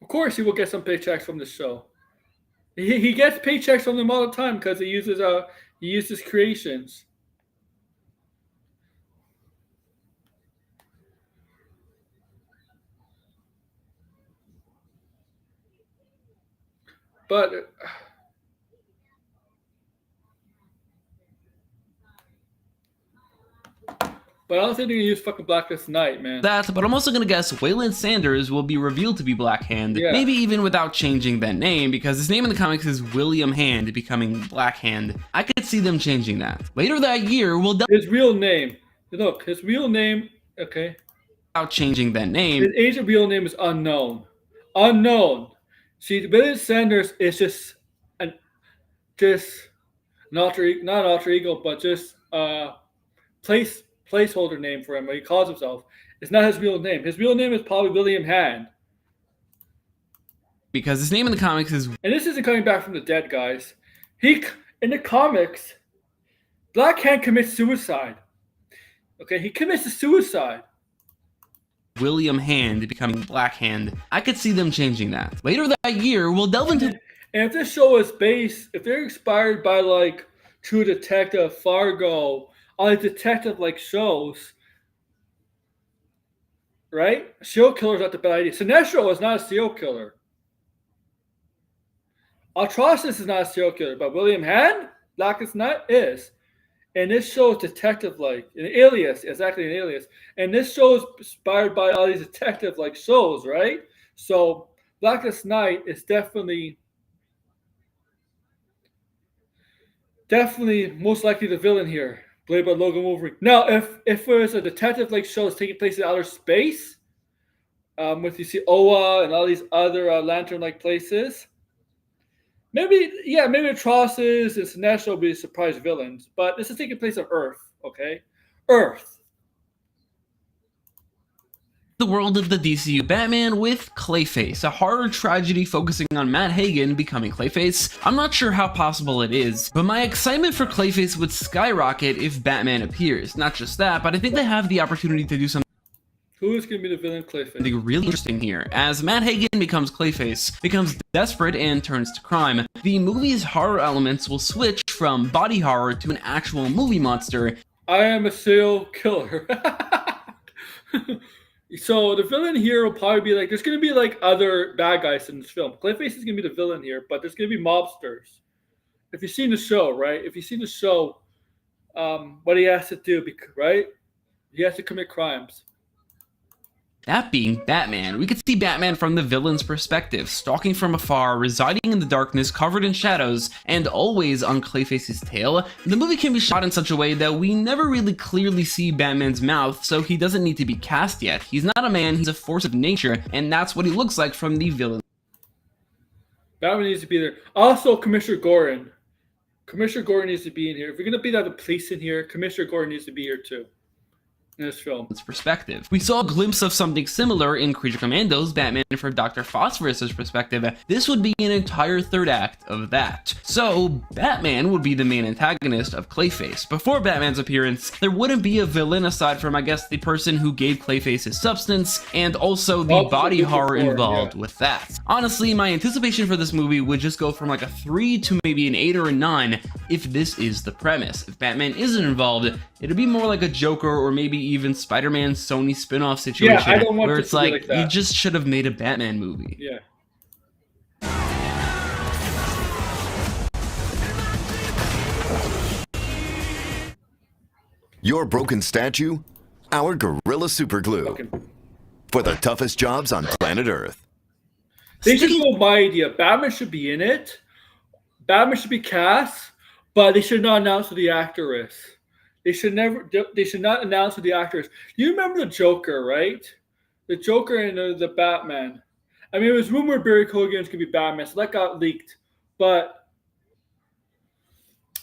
Of course, he will get some paychecks from the show. He gets paychecks from them all the time because he uses creations. But I don't think they're gonna use fucking Blackest Night, man. But I'm also gonna guess Wayland Sanders will be revealed to be Black Hand, maybe even without changing that name, because his name in the comics is William Hand, becoming Black Hand. I could see them changing that. Later that year, we'll his real name. Look, his real name. Okay. Without changing that name, his agent real name is unknown. Unknown. See, Wayland Sanders is just an not alter ego, but just placeholder name for him. What he calls himself. It's not his real name. His real name is probably William Hand. Because his name in the comics is. And this isn't coming back from the dead, guys. In the comics, Black Hand commits suicide. Okay, he commits suicide. William Hand becoming Black Hand. I could see them changing that. Later that year, we'll delve into. And if this show is based, if they're inspired by like True Detective, Fargo, all the detective-like shows, right? Serial killer's not the bad idea. Sinestro is not a serial killer. Atrocitus is not a serial killer, but William Hand, Blackest Night, is. And this show is detective-like. An alias, exactly an alias. And this show is inspired by all these detective-like shows, right? So Blackest Night is definitely most likely the villain here, played by Logan Wolverine. Now, if it was a detective-like show that's taking place in outer space, with you see Oa and all these other lantern-like places, maybe Atrocitus and Sinestro will be surprise villains. But this is taking place on Earth, okay? Earth. The world of the DCU Batman with Clayface, a horror tragedy focusing on Matt Hagen becoming Clayface. I'm not sure how possible it is, but my excitement for Clayface would skyrocket if Batman appears. Not just that, but I think they have the opportunity to do something. Who is going to be the villain Clayface? Something really interesting here. As Matt Hagen becomes Clayface, becomes desperate and turns to crime, the movie's horror elements will switch from body horror to an actual movie monster. I am a serial killer. So the villain here will probably be like, there's going to be like other bad guys in this film. Clayface is going to be the villain here, but there's going to be mobsters. If you've seen the show, right? If you've seen the show, what he has to do, right? He has to commit crimes. That being Batman, we could see Batman from the villain's perspective, stalking from afar, residing in the darkness, covered in shadows, and always on Clayface's tail. The movie can be shot in such a way that we never really clearly see Batman's mouth, so he doesn't need to be cast yet. He's not a man, he's a force of nature, and that's what he looks like from the villain. Batman needs to be there. Also, Commissioner Gordon. Commissioner Gordon needs to be in here. If we're going to be the police in here, Commissioner Gordon needs to be here too. In this film. Perspective. We saw a glimpse of something similar in Creature Commandos, Batman from Dr. Phosphorus's perspective. This would be an entire third act of that. So, Batman would be the main antagonist of Clayface. Before Batman's appearance, there wouldn't be a villain aside from, I guess, the person who gave Clayface his substance, and also the body horror involved with that. Honestly, my anticipation for this movie would just go from like a 3 to maybe an 8 or a 9 if this is the premise. If Batman isn't involved, it'd be more like a Joker or maybe even Spider-Man Sony spin-off situation where it's like you just should have made a Batman movie. Yeah. Your broken statue? Our Gorilla Superglue. For the toughest jobs on planet Earth. They should go my idea. Batman should be in it. Batman should be cast, but they should not announce who the actor is. They should not announce who the actor is. You remember the Joker, right? The Joker and the Batman. I mean, it was rumored Barry Keoghan was going to be Batman, so that got leaked. But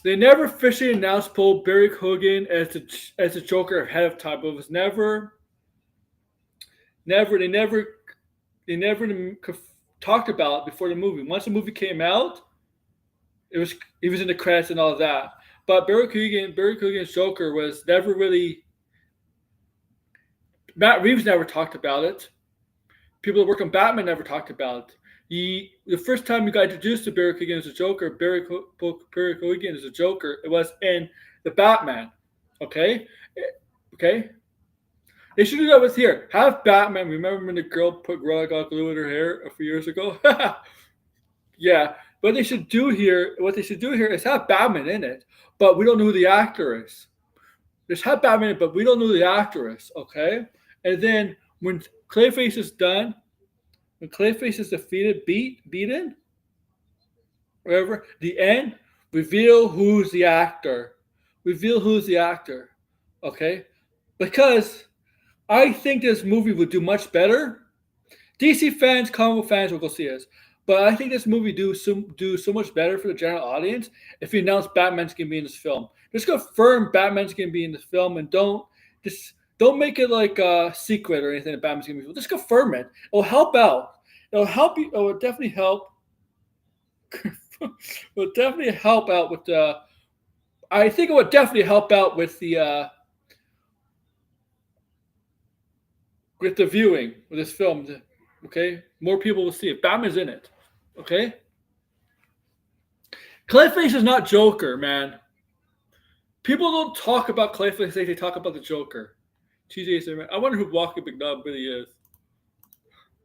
they never officially announced Barry Keoghan as the Joker ahead of time. But it was never they never talked about it before the movie. Once the movie came out, he was in the credits and all of that. But Barry Keoghan's Joker was never really. Matt Reeves never talked about it. People that work on Batman never talked about it. The first time we got introduced to Barry Keoghan as a Joker, Barry Keoghan as a Joker, it was in the Batman. Okay? They should do that with here. Have Batman. Remember when the girl put Gorilla glue in her hair a few years ago? Yeah. what they should do here is have Batman in it, but we don't know who the actor is. Just have Batman in it, but we don't know who the actor is, okay? And then when Clayface is done, when Clayface is defeated, beaten, whatever, the end, reveal who's the actor. Reveal who's the actor, okay? Because I think this movie would do much better. DC fans, comic book fans will go see us. But I think this movie do so much better for the general audience if you announce Batman's gonna be in this film. Just confirm Batman's gonna be in this film, and don't make it like a secret or anything that Batman's gonna be. Just confirm it. It'll help out. It'll help you. It will definitely help. Will definitely help out with the. I think it would definitely help out with the viewing of this film. Okay, more people will see it. Batman's in it. Okay, Clayface is not Joker, man. People don't talk about Clayface like they talk about the Joker. TJ said, I wonder who Walking McNubb really is.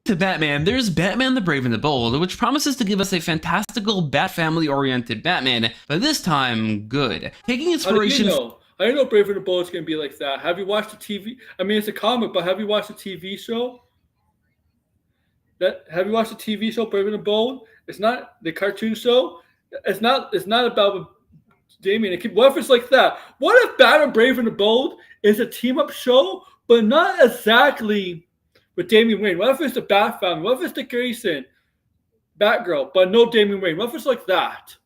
To Batman, there's Batman the Brave and the Bold, which promises to give us a fantastical Bat Family-oriented Batman, but this time, good. Taking inspiration. How do you know? I didn't know Brave and the Bold is going to be like that. Have you watched the TV? I mean, it's a comic, but have you watched the TV show? Have you watched the TV show Brave and the Bold? It's not the cartoon show. It's not about Damian. What if it's like that? What if Batman Brave and the Bold is a team-up show, but not exactly with Damian Wayne? What if it's the Bat Family? What if it's the Grayson, Batgirl, but no Damian Wayne? What if it's like that?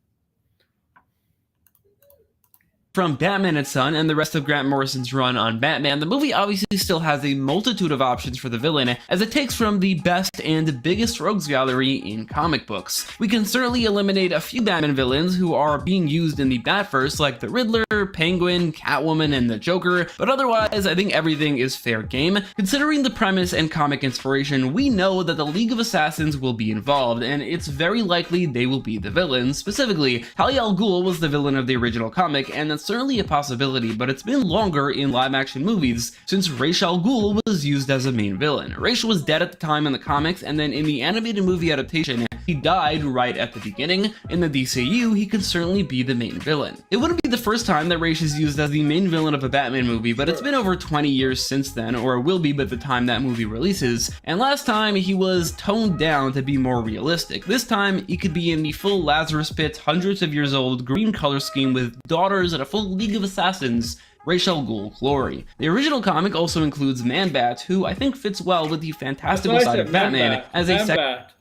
From Batman and Son and the rest of Grant Morrison's run on Batman, the movie obviously still has a multitude of options for the villain, as it takes from the best and biggest rogues gallery in comic books. We can certainly eliminate a few Batman villains who are being used in the Batverse, like the Riddler, Penguin, Catwoman, and the Joker, but otherwise I think everything is fair game. Considering the premise and comic inspiration, we know that the League of Assassins will be involved, and it's very likely they will be the villains. Specifically, Talia al Ghul was the villain of the original comic, and that's certainly a possibility, but it's been longer in live-action movies since Ra's al Ghul was used as a main villain. Ra's was dead at the time in the comics, and then in the animated movie adaptation, he died right at the beginning. In the DCU, he could certainly be the main villain. It wouldn't be the first time that Ra's is used as the main villain of a Batman movie, but it's been over 20 years since then, or will be by the time that movie releases, and last time he was toned down to be more realistic. This time, he could be in the full Lazarus Pit, hundreds of years old, green color scheme with daughters and a full League of Assassins, Ra's al Ghul glory. The original comic also includes Man-Bat, who I think fits well with the fantastical side of Batman as a Man-Bat.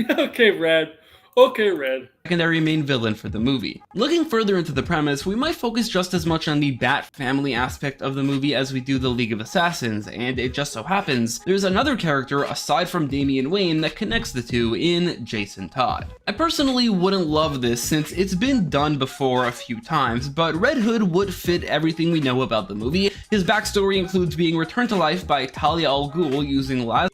Okay, Red. Secondary main villain for the movie. Looking further into the premise, we might focus just as much on the Bat Family aspect of the movie as we do the League of Assassins, and it just so happens there's another character aside from Damian Wayne that connects the two in Jason Todd. I personally wouldn't love this since it's been done before a few times, but Red Hood would fit everything we know about the movie. His backstory includes being returned to life by Talia al Ghul using Lazarus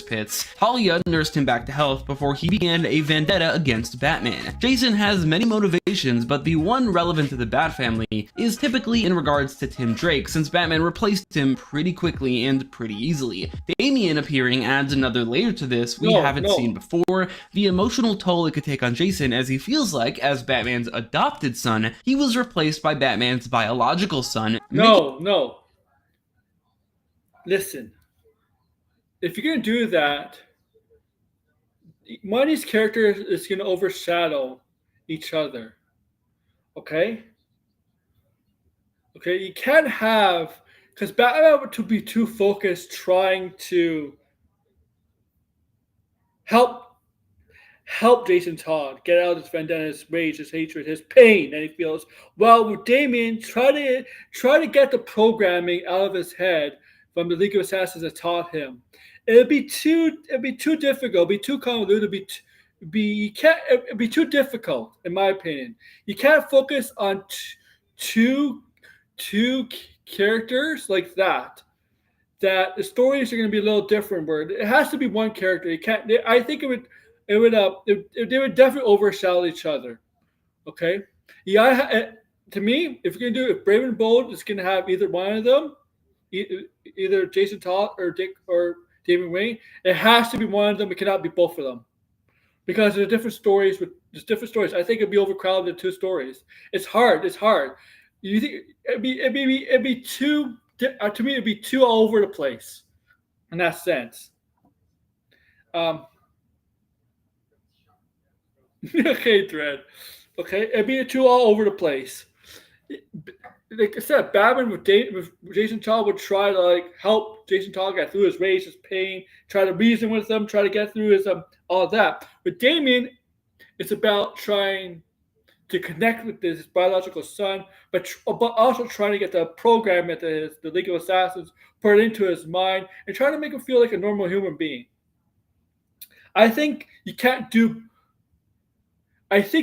Pits. Talia nursed him back to health before he began a vendetta against Batman. Jason has many motivations, but the one relevant to the Bat Family is typically in regards to Tim Drake, since Batman replaced him pretty quickly and pretty easily. Damian appearing adds another layer to this we haven't seen before, the emotional toll it could take on Jason, as he feels like, as Batman's adopted son, he was replaced by Batman's biological son. No. Listen. If you're going to do that, one of these characters is going to overshadow each other. Okay? You can't have, because Batman would be too focused trying to help Jason Todd get out of his vendetta, his rage, his hatred, his pain that he feels. Well, with Damian, try to get the programming out of his head from the League of Assassins that taught him. It'd be too difficult. It'd be too convoluted. It'd be too difficult, in my opinion. You can't focus on two characters like that. That the stories are going to be a little different. Where it has to be one character. You can't. I think they would definitely overshadow each other. Okay. Yeah. To me, if you're going to do it, Brave and Bold is going to have either one of them, either Jason Todd or Damian Wayne, it has to be one of them. It cannot be both of them. Because there's different stories. I think it'd be overcrowded in 2 stories. It's hard. You think it'd be too to me? It'd be too all over the place, in that sense. Okay, Thread. Okay, it'd be too all over the place. Like I said, Batman with Jason Todd would try to help Jason Todd get through his rage, his pain, try to reason with him, try to get through his all of that. With Damian, it's about trying to connect with his biological son, but also trying to get the program that the League of Assassins put into his mind and trying to make him feel like a normal human being. I think you can't do both.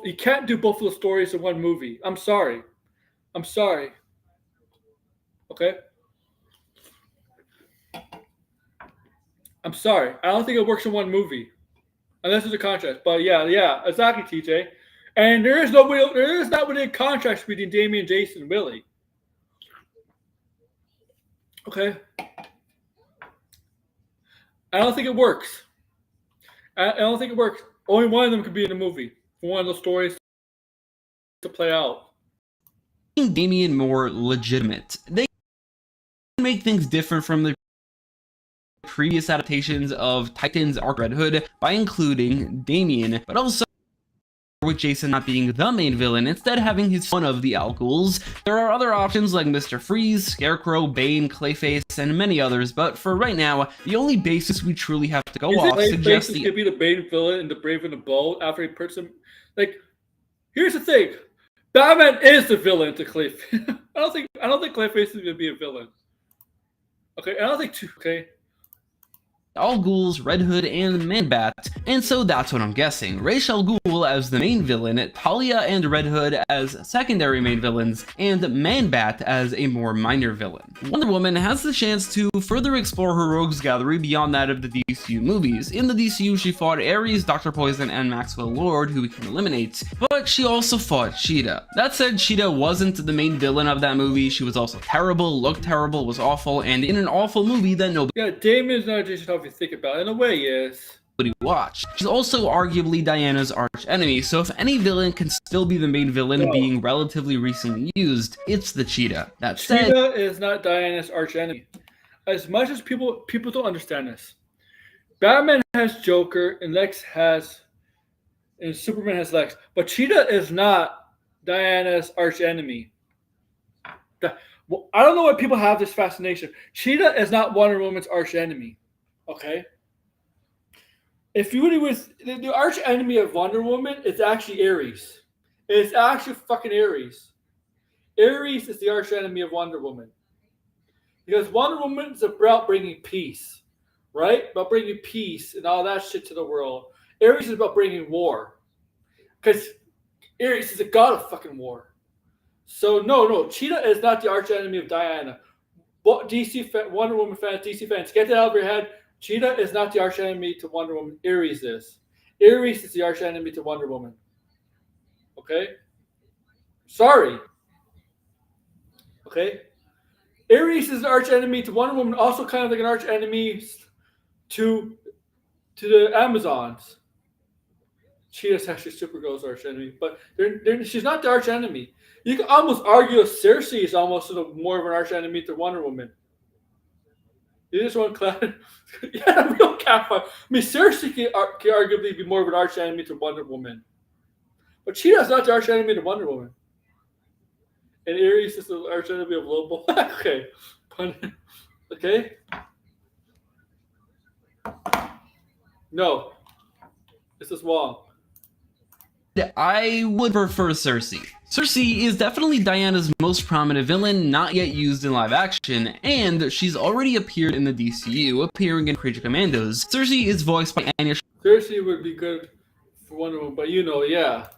You can't do both of the stories in one movie. I'm sorry. Okay. I'm sorry. I don't think it works in one movie, unless there's a contrast. But yeah, exactly, TJ. And there is not really a contrast between Damian, Jason, and Willie. Okay. I don't think it works. Only one of them could be in a movie for one of those stories to play out. Making Damian more legitimate. They make things different from the previous adaptations of Titan's arc Red Hood by including Damian, but also with Jason not being the main villain, instead having his one of the Al Ghul's. There are other options like Mr. Freeze, Scarecrow, Bane, Clayface, and many others, but for right now, the only basis we truly have to go off suggests Clayface could be the Bane villain in The Brave and the Bold after he puts him. Here's the thing: Batman is the villain to Clayface. I don't think Clayface is gonna be a villain. Okay, I don't think two. Okay. Al Ghul's, Red Hood, and Man-Bat, and so that's what I'm guessing. Ra's al Ghul as the main villain, Talia and Red Hood as secondary main villains, and Man-Bat as a more minor villain. Wonder Woman has the chance to further explore her rogues gallery beyond that of the DCU movies. In the DCU, she fought Ares, Dr. Poison, and Maxwell Lord, who we can eliminate, but she also fought Cheetah. That said, Cheetah wasn't the main villain of that movie. She was also terrible, looked terrible, was awful, and in an awful movie that nobody Damian's not just how you think about it. In a way, yes. Watched. She's also arguably Diana's arch enemy, so if any villain can still be the main villain being relatively recently used, it's the Cheetah. That said, Cheetah is not Diana's arch enemy. As much as people don't understand this. Batman has Joker and Superman has Lex, but Cheetah is not Diana's arch enemy. I don't know why people have this fascination. Cheetah is not Wonder Woman's arch enemy. Okay? If you really was the arch enemy of Wonder Woman, it's actually Ares. It's actually fucking Ares. Ares is the arch enemy of Wonder Woman. Because Wonder Woman is about bringing peace. Right? About bringing peace and all that shit to the world. Ares is about bringing war. Because Ares is a god of fucking war. So no, Cheetah is not the arch enemy of Diana. Wonder Woman fans, DC fans, get that out of your head. Cheetah is not the arch enemy to Wonder Woman. Ares is. Ares is the arch enemy to Wonder Woman. Okay? Sorry. Okay? Ares is the arch enemy to Wonder Woman, also kind of like an arch enemy to the Amazons. Cheetah's actually Supergirl's arch enemy, but she's not the arch enemy. You can almost argue that Cersei is almost more of an arch enemy to Wonder Woman. You just want to yeah, real cat fight. I mean, Cersei can arguably be more of an arch enemy to Wonder Woman, but Cheetah's not the arch enemy to Wonder Woman. And Ares is the arch enemy of Lobo. Okay, okay. No, this is wrong. I would prefer Cersei. Cersei is definitely Diana's most prominent villain, not yet used in live action, and she's already appeared in the DCU, appearing in Creature Commandos. Cersei is voiced by Anya Cersei would be good for Wonder Woman, but yeah.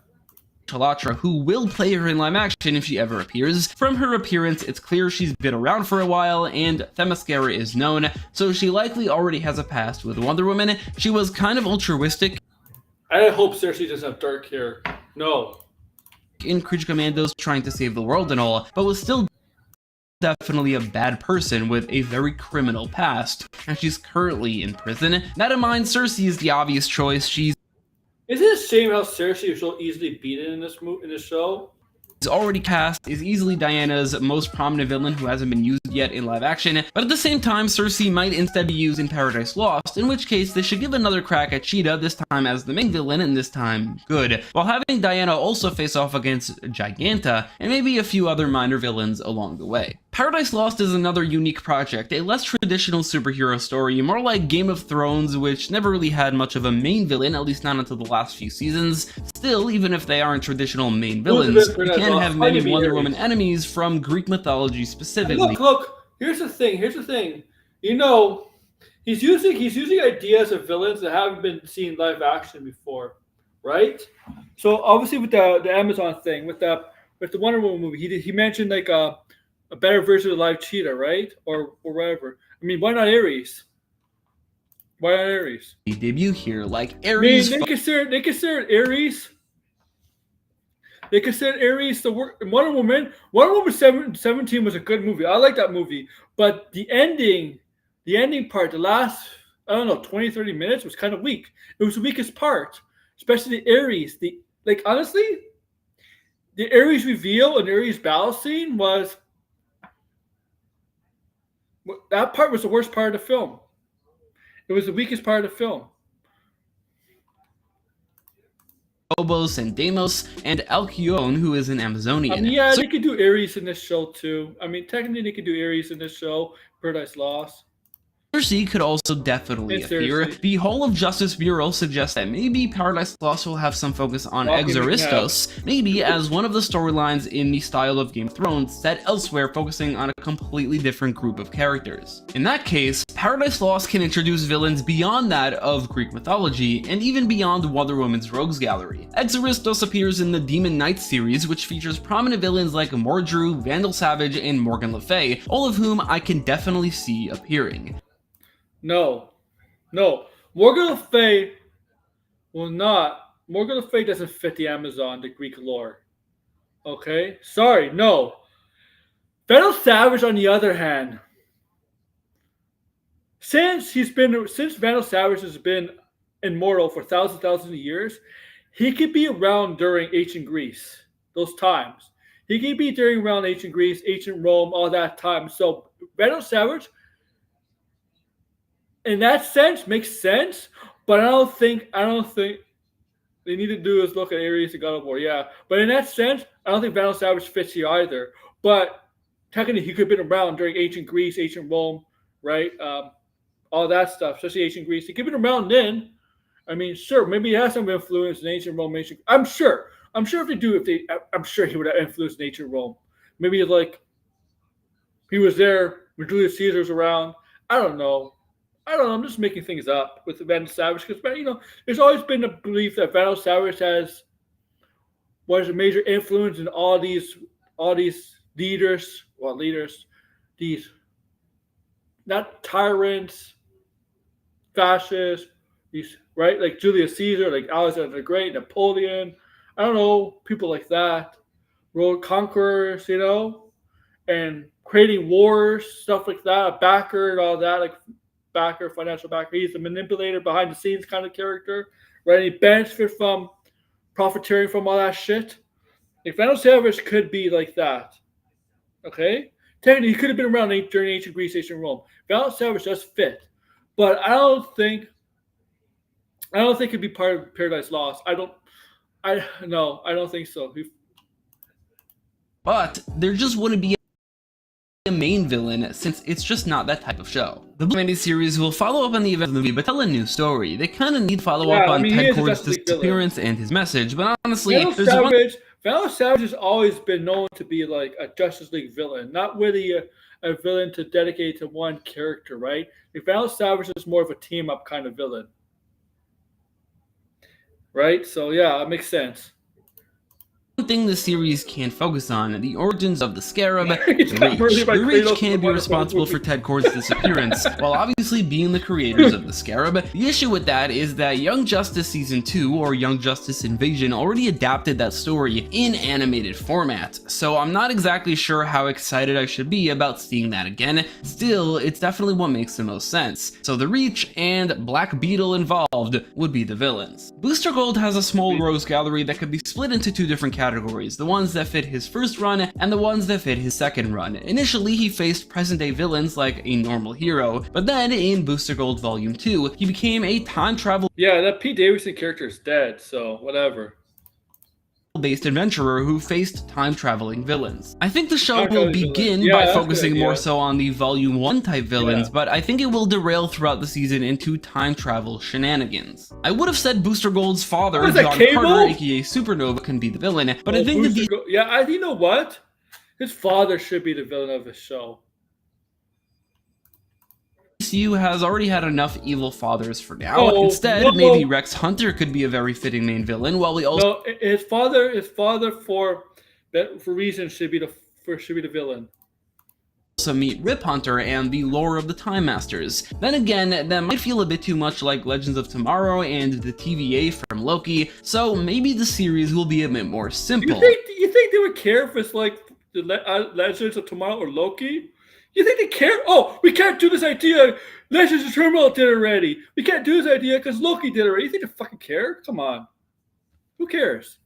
Chilatra, who will play her in live action if she ever appears. From her appearance, it's clear she's been around for a while, and Themyscira is known, so she likely already has a past with Wonder Woman. She was kind of altruistic. I hope Cersei doesn't have dark hair. No. In Creature Commandos, trying to save the world and all, but was still definitely a bad person with a very criminal past, and she's currently in prison. That in mind, Cersei is the obvious choice. She's Isn't it a shame how Cersei was so easily beaten in this show? already cast, is easily Diana's most prominent villain who hasn't been used yet in live action, but at the same time, Cersei might instead be used in Paradise Lost, in which case they should give another crack at Cheetah, this time as the main villain, and this time good, while having Diana also face off against Giganta, and maybe a few other minor villains along the way. Paradise Lost is another unique project, a less traditional superhero story, more like Game of Thrones, which never really had much of a main villain, at least not until the last few seasons. Still, even if they aren't traditional main villains, you can have many Wonder Woman enemies from Greek mythology specifically. Look, here's the thing. You know, he's using ideas of villains that haven't been seen live action before, right? So obviously with the Amazon thing, with the Wonder Woman movie, he mentioned like a better version of live Cheetah, right? Or whatever. I mean, why not Ares? Debut here, like Ares. They consider Ares. They consider Ares the work. Wonder Woman 17 was a good movie. I like that movie, but the ending part, the last 20-30 minutes was kind of weak. It was the weakest part, especially the Ares. Honestly, the Ares reveal and Ares battle scene that part was the worst part of the film. It was the weakest part of the film. Phobos and Deimos, and Alcyone, who is an Amazonian. They could do Ares in this show too. I mean, technically they could do Ares in this show, Paradise Lost. Cersei could also definitely appear. The Whole of Justice Bureau suggests that maybe Paradise Lost will have some focus on Exoristos, maybe as one of the storylines in the style of Game of Thrones, set elsewhere focusing on a completely different group of characters. In that case, Paradise Lost can introduce villains beyond that of Greek mythology, and even beyond Wonder Woman's Rogues Gallery. Exoristos appears in the Demon Knights series, which features prominent villains like Mordru, Vandal Savage, and Morgan Le Fay, all of whom I can definitely see appearing. No. Morgan Le Fay will not. Morgan Le Fay doesn't fit the Amazon, the Greek lore. Okay? Sorry, no. Vandal Savage, on the other hand, since Vandal Savage has been immortal for thousands of years, he could be around during ancient Greece, those times. He could be around ancient Greece, ancient Rome, all that time. So Vandal Savage, in that sense, makes sense, but I don't think they need to do is look at Ares and God of War. Yeah, but in that sense, I don't think Vandal Savage fits here either. But technically, he could have been around during ancient Greece, ancient Rome, right? All that stuff, especially ancient Greece. He could have been around then. I mean, sure, maybe he has some influence in ancient Rome. I'm sure if they do, I'm sure he would have influence in ancient Rome. Maybe like he was there when Julius Caesar was around. I don't know. I'm just making things up with Vandal Savage because there's always been a belief that Vandal Savage was a major influence in all these leaders, these not tyrants, fascists, these right like Julius Caesar, like Alexander the Great, Napoleon. I don't know, people like that, world conquerors, and creating wars, stuff like that, a backer and all that, like. Financial backer. He's a manipulator, behind the scenes kind of character, right? He benefits from profiteering from all that shit. Like Vandal Savage could be like that. Okay? Technically, he could have been around during ancient Greece, ancient Rome. Vandal Savage does fit. But I don't think it'd be part of Paradise Lost. I don't think so. But there just wouldn't be a main villain, since it's just not that type of show. The Blue series will follow up on the events of the movie, but tell a new story. They kind of need follow up on Ted Kord's disappearance and his message, but honestly, Vandal Savage has always been known to be like a Justice League villain, not really a villain to dedicate to one character, right? Like Vandal Savage is more of a team-up kind of villain, right? So yeah, it makes sense. thing the series can focus on, the origins of the Scarab. The Reach can be responsible for Ted Kord's disappearance, while obviously being the creators of the Scarab. The issue with that is that Young Justice Season 2, or Young Justice Invasion, already adapted that story in animated format, so I'm not exactly sure how excited I should be about seeing that again. Still, it's definitely what makes the most sense. So the Reach and Black Beetle involved would be the villains. Booster Gold has a small rogues gallery that could be split into two different categories, the ones that fit his first run and the ones that fit his second run. Initially, he faced present-day villains like a normal hero, but then in Booster Gold Volume 2, he became a time travel that Pete Davidson character is dead, so whatever. Based adventurer who faced time-traveling villains. I think the show will begin by focusing more so on the Volume 1 type villains, but I think it will derail throughout the season into time travel shenanigans. I would have said Booster Gold's father, John Carter, aka Supernova, can be the villain, but I think you know what? His father should be the villain of the show. DCU has already had enough evil fathers for now. Instead, maybe Rex Hunter could be a very fitting main villain, while we also his father for reasons should be the villain. Also meet Rip Hunter and the lore of the Time Masters. Then again, that might feel a bit too much like Legends of Tomorrow and the TVA from Loki, so maybe the series will be a bit more simple. You think they would care if it's like the Legends of Tomorrow or Loki? You think they care? Oh, we can't do this idea. Legends of Tomorrow did it already. We can't do this idea because Loki did it already. You think they fucking care? Come on. Who cares?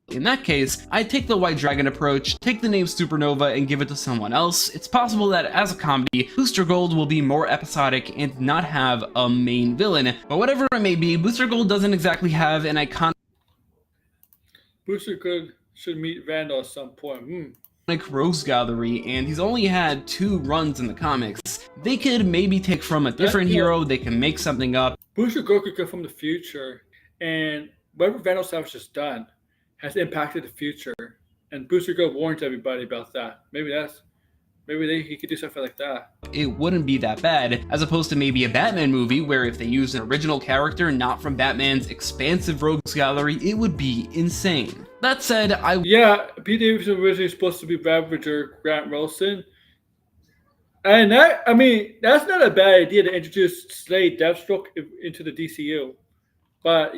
In that case, I'd take the White Dragon approach, take the name Supernova and give it to someone else. It's possible that as a comedy, Booster Gold will be more episodic and not have a main villain, but whatever it may be, Booster Gold doesn't exactly have an iconic Booster Gold should meet Vandal at some point. rogues gallery, and he's only had 2 runs in the comics. They could maybe take from a different hero, they can make something up. Booster Gold could come from the future, and whatever Vandal Savage has done has impacted the future, and Booster Gold warns everybody about that. Maybe he could do something like that. It wouldn't be that bad, as opposed to maybe a Batman movie where if they used an original character not from Batman's expansive rogues gallery, it would be insane. That said, Pete Davidson was originally supposed to be Ravager Grant Wilson, and that's not a bad idea to introduce Slade Deathstroke into the DCU. But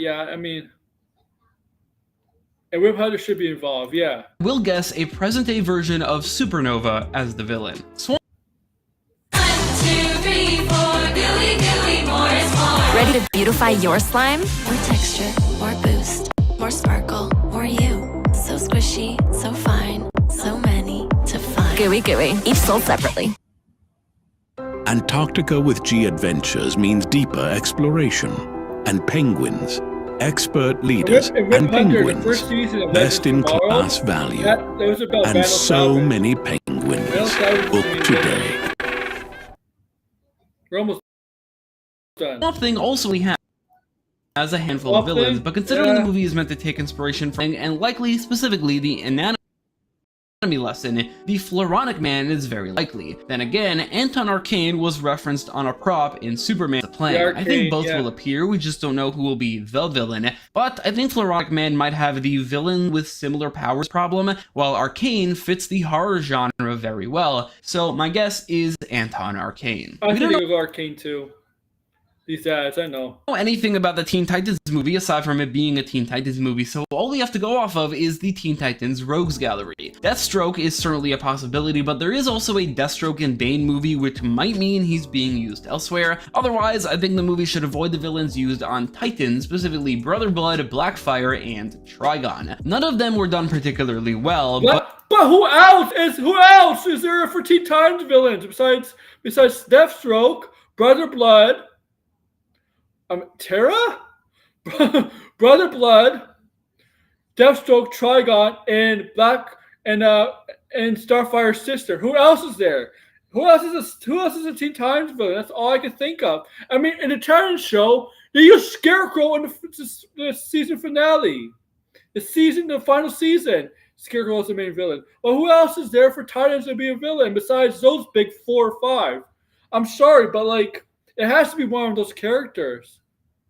and Rip Hunter should be involved, We'll guess a present-day version of Supernova as the villain. 1, 2, 3, 4, gooey, gooey, more is more. Ready to beautify your slime? More texture, more boost, more sparkle, more you. So squishy, so fine, so many to find. Gooey, gooey, each sold separately. Antarctica with G Adventures means deeper exploration and penguins. Expert leaders and penguins, best-in-class value, and so many penguins. Book today. We're almost done. Swamp Thing also has a handful of villains, but considering the movie is meant to take inspiration from, and likely specifically the anatomy lesson, the Floronic Man is very likely. Then again, Anton Arcane was referenced on a prop in Superman the Plan. I think both will appear, we just don't know who will be the villain, but I think Floronic Man might have the villain with similar powers problem, while Arcane fits the horror genre very well, so my guess is Anton Arcane. I think it'll go Arcane too. These ads, I know anything about the Teen Titans movie aside from it being a Teen Titans movie, so all we have to go off of is the Teen Titans Rogues Gallery. Deathstroke is certainly a possibility, but there is also a Deathstroke and Bane movie, which might mean he's being used elsewhere. Otherwise, I think the movie should avoid the villains used on Titans, specifically Brother Blood, Blackfire, and Trigon. None of them were done particularly well, but who else is there for Teen Titans villains besides Deathstroke, Brother Blood, Terra? Brother Blood, Deathstroke, Trigon, and and Starfire's sister. Who else is there? Who else is a Teen Titans villain? That's all I can think of. In the Titans show, they used Scarecrow in the season finale. The final season. Scarecrow is the main villain. Well, who else is there for Titans to be a villain besides those big 4 or 5? I'm sorry, but it has to be one of those characters.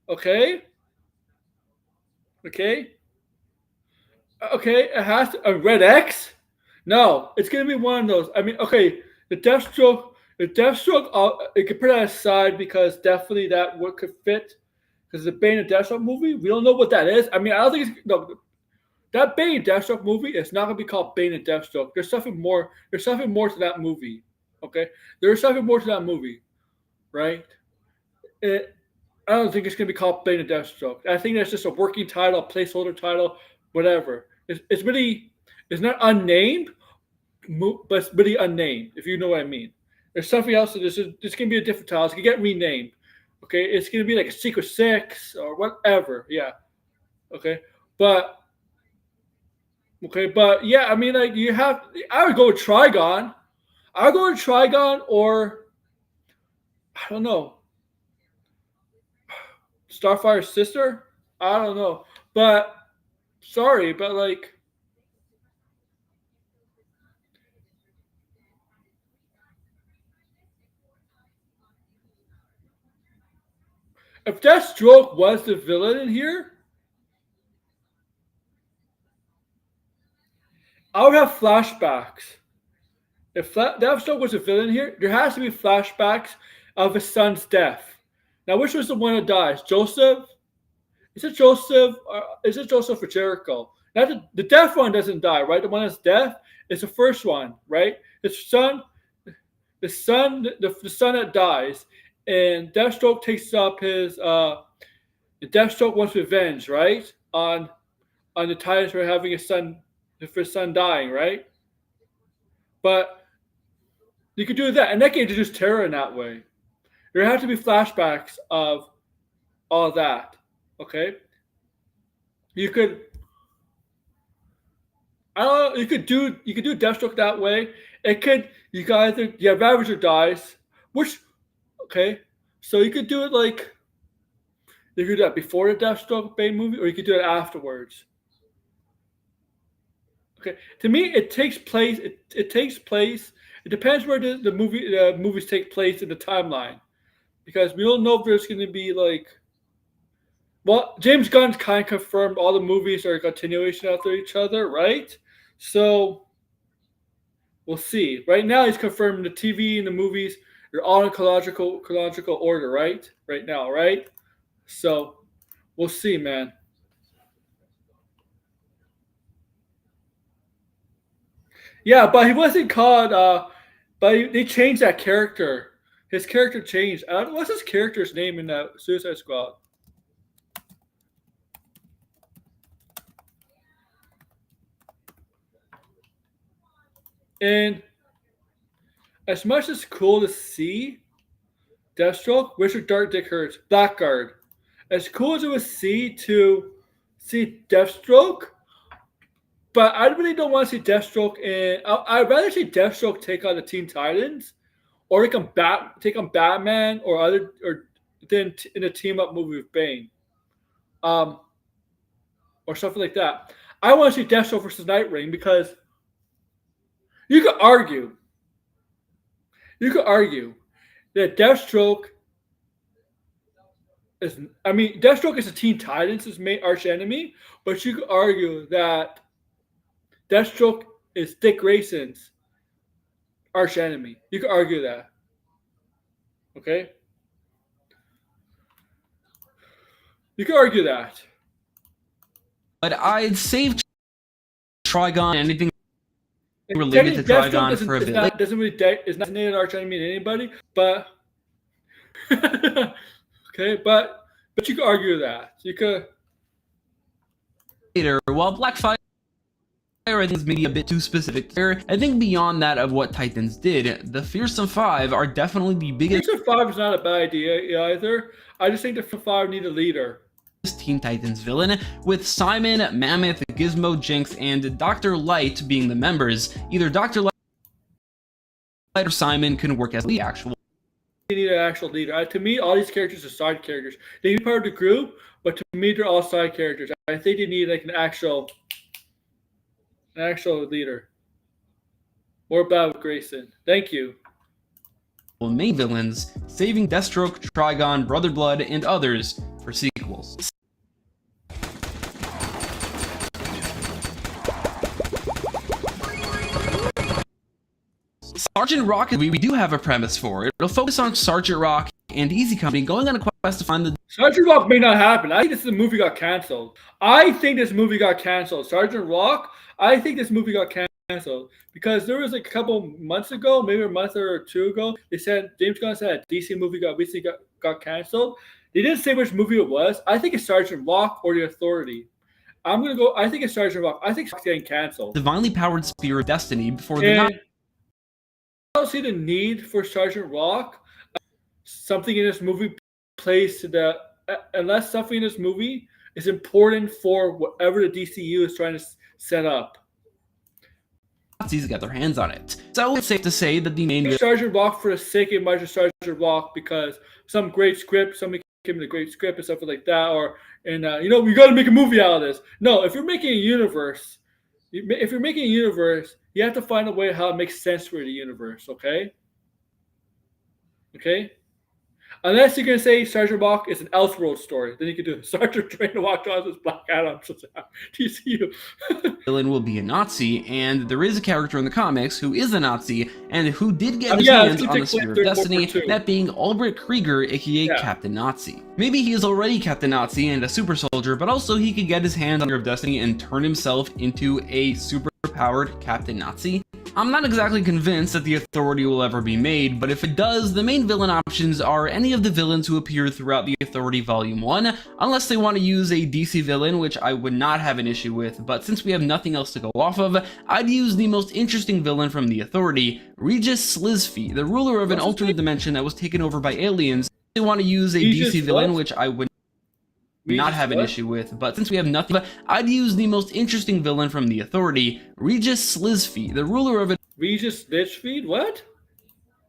Okay? Okay, it has a Red X. No, it's gonna be one of those. I mean, okay, the Deathstroke, it could put that aside because definitely that would could fit because the Bane and Deathstroke movie. We don't know what that is. I mean, I don't think it's no. That Bane and Deathstroke movie is not gonna be called Bane and Deathstroke. There's something more. There's something more to that movie. Okay, there's something more to that movie, right? It, I don't think it's gonna be called Bane and Deathstroke. I think that's just a working title, a placeholder title, whatever. It's really it's not unnamed, but it's really unnamed. If you know what I mean. There's something else. This can be a different title. It's gonna get renamed. Okay, it's gonna be like a Secret Six or whatever. Yeah. Okay, but yeah, I mean, like you have. I would go with Trigon. I would go with Trigon or I don't know. Starfire's sister? I don't know. But sorry, but like if Deathstroke was the villain in here, I would have flashbacks. If Deathstroke was a villain here, there has to be flashbacks of his son's death. Now, which was the one that dies? Joseph? Is it Joseph? Is it Joseph or Jericho? Now, the death one doesn't die, right? The one that's death is the first one, right? His son, the son that dies, and Deathstroke takes up his. Deathstroke wants revenge, right? On the Titans for having his son, for his son dying, right? But you could do that, and that can introduce terror in that way. There have to be flashbacks of all that. Okay, you could. I don't know. You could do Deathstroke that way. It could. You got either Ravager dies, which okay. So you could do it like you could do that before the Deathstroke Bane movie, or you could do it afterwards. Okay, to me, it takes place. It takes place. It depends where the movies take place in the timeline, because we don't know if there's going to be like. Well, James Gunn's kind of confirmed all the movies are a continuation after each other, right? So we'll see. Right now, he's confirming the TV and the movies are all in chronological order, right? Right now, right? So we'll see, man. Yeah, but he wasn't called. But they changed that character. His character changed. I don't know what's his character's name in that Suicide Squad. And as much as cool to see Deathstroke, Richard Dark Dick Hurts, Blackguard. As cool as it was to see Deathstroke, but I really don't want to see Deathstroke and I'd rather see Deathstroke take on the Teen Titans or take on Batman or than in a team up movie with Bane. Or something like that. I want to see Deathstroke versus Nightwing because you could argue that Deathstroke is a Teen Titans' main arch enemy, but you could argue that Deathstroke is Dick Grayson's arch enemy. You could argue that. Okay? You could argue that. But I'd save Trigon and anything related to Trigon for a bit. It's not an arch enemy to anybody, but okay, but you could argue that. You could later. While Blackfire I think is maybe a bit too specific there. I think beyond that of what Titans did, the Fearsome Five are definitely the biggest. Fearsome Five is not a bad idea either. I just think the Fearsome Five need a leader. Teen Titans villain, with Simon, Mammoth, Gizmo, Jinx, and Dr. Light being the members. Either Dr. Light or Simon can work as the actual. They need an actual leader. To me, all these characters are side characters. They be part of the group, but to me, they're all side characters. I think they need like an actual leader. More about Grayson. Thank you. Main villains, saving Deathstroke, Trigon, Brother Blood, and others for sequels. Sergeant Rock, we do have a premise for it. It'll focus on Sergeant Rock and Easy Company going on a quest to find the... Sergeant Rock may not happen. I think this movie got canceled. Sergeant Rock, I think this movie got canceled. Because there was a couple months ago, maybe a month or two ago, they said, James Gunn said a DC movie recently got canceled. They didn't say which movie it was. I think it's Sergeant Rock or The Authority. I'm going to go, I think it's Sergeant Rock. I think it's getting canceled. Divinely powered Spear of Destiny before the... I don't see the need for Sergeant Rock. Something in this movie plays to the... Unless something in this movie is important for whatever the DCU is trying to set up. Nazis got their hands on it. So it's safe to say that the main... Sergeant Rock for the sake of much of Sergeant Rock because some great script, somebody came with a great script and stuff like that, we got to make a movie out of this. No, if you're making a universe, you have to find a way how it makes sense for the universe, okay? Okay? Unless you're going to say Sergeant Rock is an Elseworld story, then you can do Sergeant Train to Walk Johnson's Black Adam, DCU. Villain will be a Nazi, and there is a character in the comics who is a Nazi, and who did get his hands on the Spear of Destiny, that being Albert Krieger, aka Captain Nazi. Maybe he is already Captain Nazi and a super soldier, but also he could get his hands on the Spear of Destiny and turn himself into a super-powered Captain Nazi. I'm not exactly convinced that the Authority will ever be made, but if it does, the main villain options are any of the villains who appear throughout the Authority Volume 1, unless they want to use a DC villain, which I would not have an issue with, but since we have nothing else to go off of, I'd use the most interesting villain from the Authority, Regis Slizfy, the ruler of an alternate dimension that was taken over by aliens. They want to use a DC villain, which I would not have an issue with, but since we have nothing, I'd use the most interesting villain from the Authority, Regis Slizfy, the ruler of Regis Slizfy? What?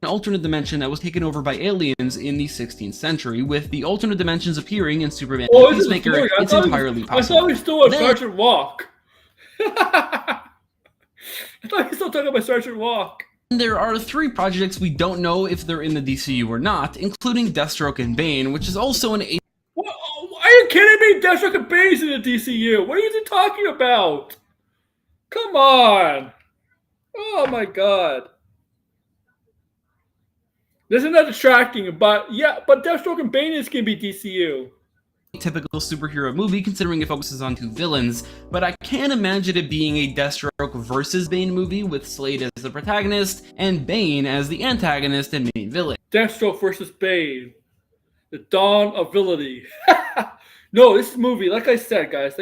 An alternate dimension that was taken over by aliens in the 16th century, with the alternate dimensions appearing in Superman and Peacemaker. It's entirely possible. I thought we still had Sergeant Rock. I thought we still talking about Sergeant Rock. There are 3 projects we don't know if they're in the DCU or not, including Deathstroke and Bane, which is also an... What? Are you kidding me? Deathstroke and Bane's in the DCU. What are you talking about? Come on. Oh my god. This is not distracting, but Deathstroke and Bane is going to be DCU. Typical superhero movie considering it focuses on 2 villains, but I can't imagine it being a Deathstroke versus Bane movie with Slade as the protagonist and Bane as the antagonist and main villain. Deathstroke versus Bane. The dawn of villainy. No, this movie, like I said, guys,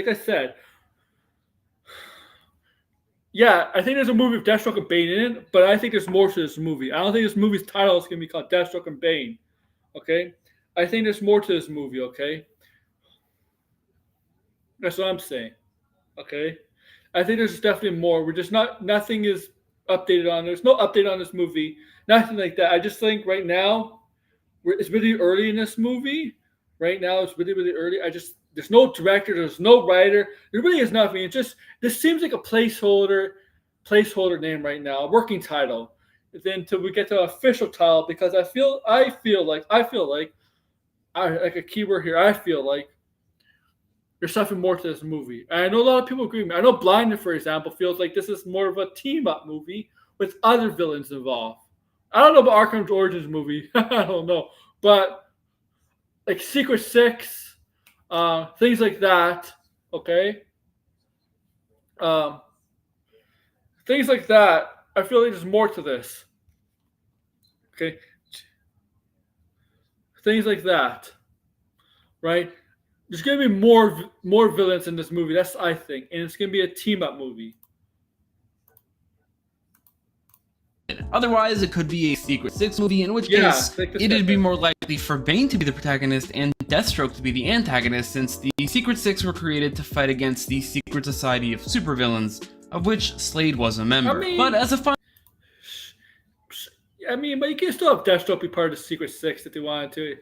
yeah, I think there's a movie with Deathstroke and Bane in it, but I think there's more to this movie. I don't think this movie's title is going to be called Deathstroke and Bane, okay? I think there's more to this movie, okay? That's what I'm saying, okay? I think there's definitely more. We're just nothing is updated on. There's no update on this movie, nothing like that. I just think right now, it's really early in this movie. Right now, it's really, really early. There's no director, there's no writer. There really is nothing. It's just, this seems like a placeholder name right now, a working title. Then until we get to an official title, because I feel like a keyword here, I feel like there's something more to this movie. And I know a lot of people agree with me. I know Blinded, for example, feels like this is more of a team-up movie with other villains involved. I don't know about Arkham's Origins movie. I don't know. But like Secret Six, things like that, okay? Things like that, I feel like there's more to this. Okay? Things like that, right? There's going to be more villains in this movie, that's I think. And it's going to be a team-up movie. Otherwise, it could be a Secret Six movie, in which case it'd be more likely for Bane to be the protagonist and Deathstroke to be the antagonist, since the Secret Six were created to fight against the Secret Society of Supervillains, of which Slade was a member. But as a final... but you can still have Deathstroke be part of the Secret Six if they wanted to.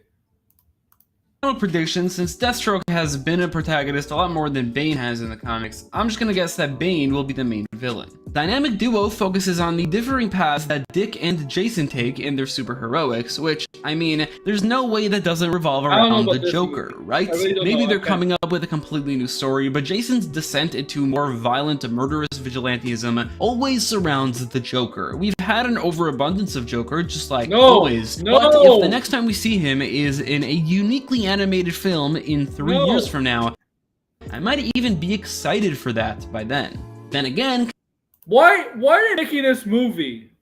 Prediction, since Deathstroke has been a protagonist a lot more than Bane has in the comics, I'm just gonna guess that Bane will be the main villain. Dynamic Duo focuses on the differing paths that Dick and Jason take in their superheroics, which, I mean, there's no way that doesn't revolve around the Joker, right? Maybe they're coming up with a completely new story, but Jason's descent into more violent, murderous vigilantism always surrounds the Joker. We've had an overabundance of Joker, just like always, but if the next time we see him is in a uniquely animated film in 3 years from now, I might even be excited for that by then. Then again, why are they making this movie?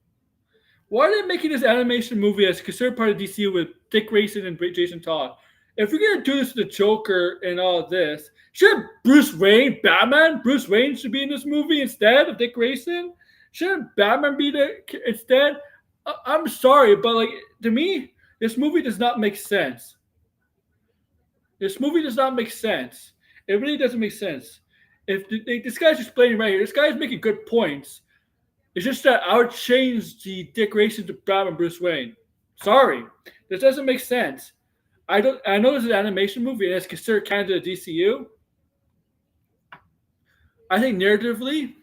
Why are they making this animation movie as considered part of DCU with Dick Grayson and Jason Todd? If we're gonna do this to the Joker and all this, shouldn't Bruce Wayne should be in this movie instead of Dick Grayson? Shouldn't Batman be there instead? I'm sorry, but like to me, this movie does not make sense. This movie does not make sense. It really doesn't make sense. If this guy's explaining right here, this guy's making good points. It's just that I would change the Dick Grayson to Batman Bruce Wayne. Sorry, this doesn't make sense. I know this is an animation movie and it's considered kind of the DCU. I think narratively,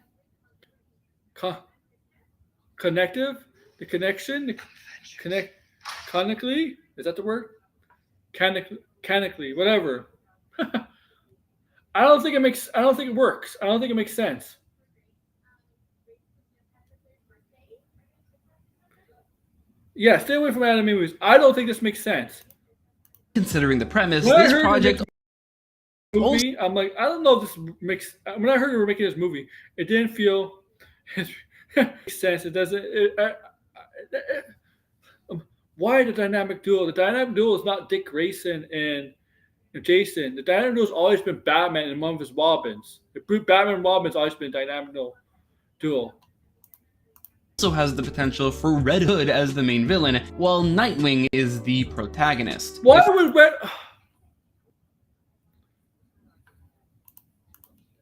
canonically, is that the word? Canonically, whatever. I don't think it works. I don't think it makes sense. Yeah, stay away from anime movies. I don't think this makes sense. Considering the premise, this project movie, I'm like, I don't know if this makes. When I heard we were making this movie, it didn't feel sense. It doesn't. Why the dynamic duo? The dynamic duo is not Dick Grayson and Jason. The dynamic duo has always been Batman and one of his Robins. Batman and Robin's always been a dynamic duo. Also has the potential for Red Hood as the main villain, while Nightwing is the protagonist. Why would Red?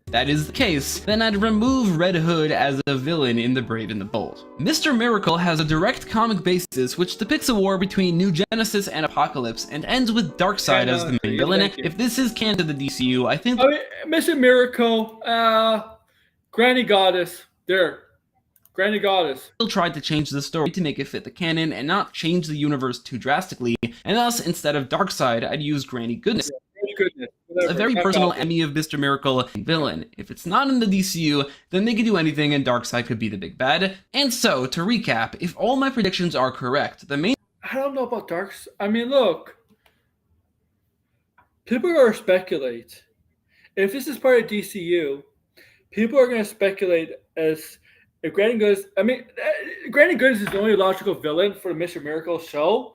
If that is the case, then I'd remove Red Hood as a villain in The Brave and the Bold. Mr. Miracle has a direct comic basis which depicts a war between New Genesis and Apocalypse and ends with Darkseid as the main villain. If this is canon to the DCU, I think Mr. Miracle, Granny Goddess, Granny Goddess. Still tried to change the story to make it fit the canon and not change the universe too drastically, and thus, instead of Darkseid, I'd use Granny Goodness. A very personal enemy of Mr. Miracle villain. If it's not in the DCU, then they could do anything and Darkseid could be the big bad. And so, to recap, if all my predictions are correct, the main... I don't know about Darkseid. I mean, look. People are going to speculate. If this is part of DCU, people are going to speculate as... If Granny Goodness... I mean, Granny Goodness is the only logical villain for the Mr. Miracle show.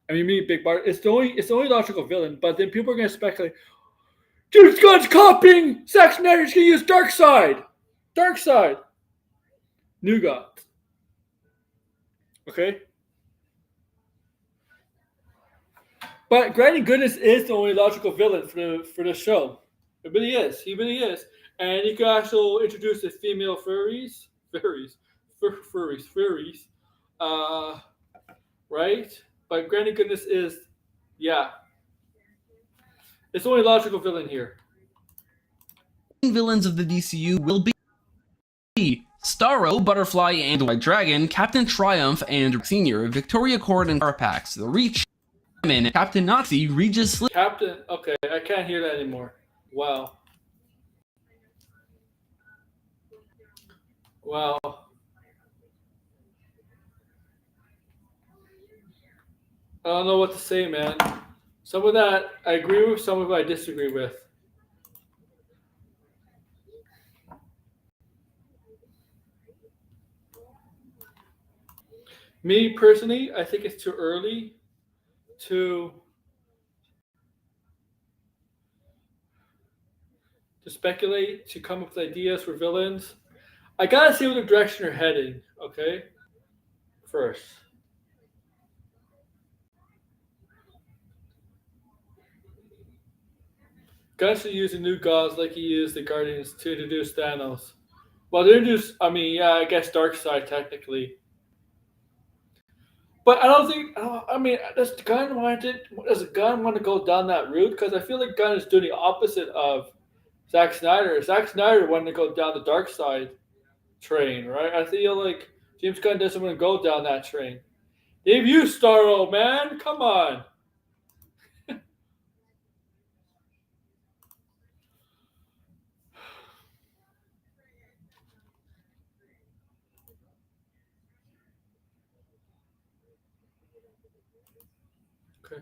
I mean, Big Bart. It's the only logical villain. But then people are going to speculate. Dude, God's copying Zack Snyder's going to use Darkseid. New God. Okay. But Granny Goodness is the only logical villain for the show. It really is. He really is. And he could also introduce the female furries. Right? But Granny Goodness is, it's the only logical villain here. Villains of the DCU will be Starro, Butterfly and White Dragon, Captain Triumph and Senior, Victoria Cord and Carapax, The Reach, Captain Nazi, Regis Captain, okay, I can't hear that anymore. Wow. I don't know what to say, man. Some of that I agree with, some of it I disagree with. Me personally, I think it's too early to speculate, to come up with ideas for villains. I gotta see what the direction they're heading, okay? First. Guns should use the new gods like he used the Guardians to introduce Thanos. Well, they introduced, I guess Darkseid technically. But I don't think, does Gunn want to go down that route? Because I feel like Gunn is doing the opposite of Zack Snyder. Zack Snyder wanted to go down the Darkseid train, right? I feel like James Gunn doesn't want to go down that train. Debut Starro, man, come on. Okay.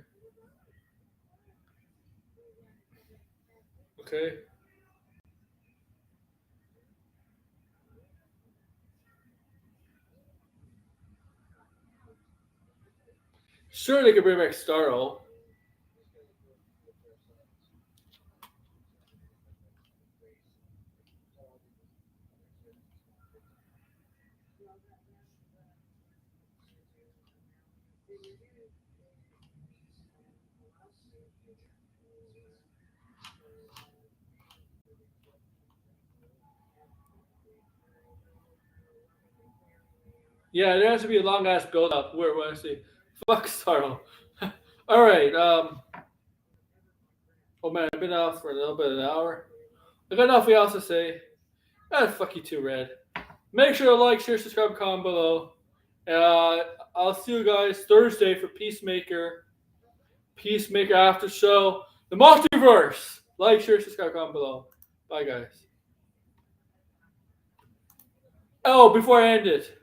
Okay. Sure, they could bring back Starro. Yeah, there has to be a long ass build up. Where I see, fuck Starro. All right. Oh man, I've been off for a little bit of an hour. I got nothing else to say. Fuck you too, Red. Make sure to like, share, subscribe, comment below. I'll see you guys Thursday for Peacemaker after show. The Multiverse. Like, share, subscribe, comment below. Bye, guys. Oh, before I end it.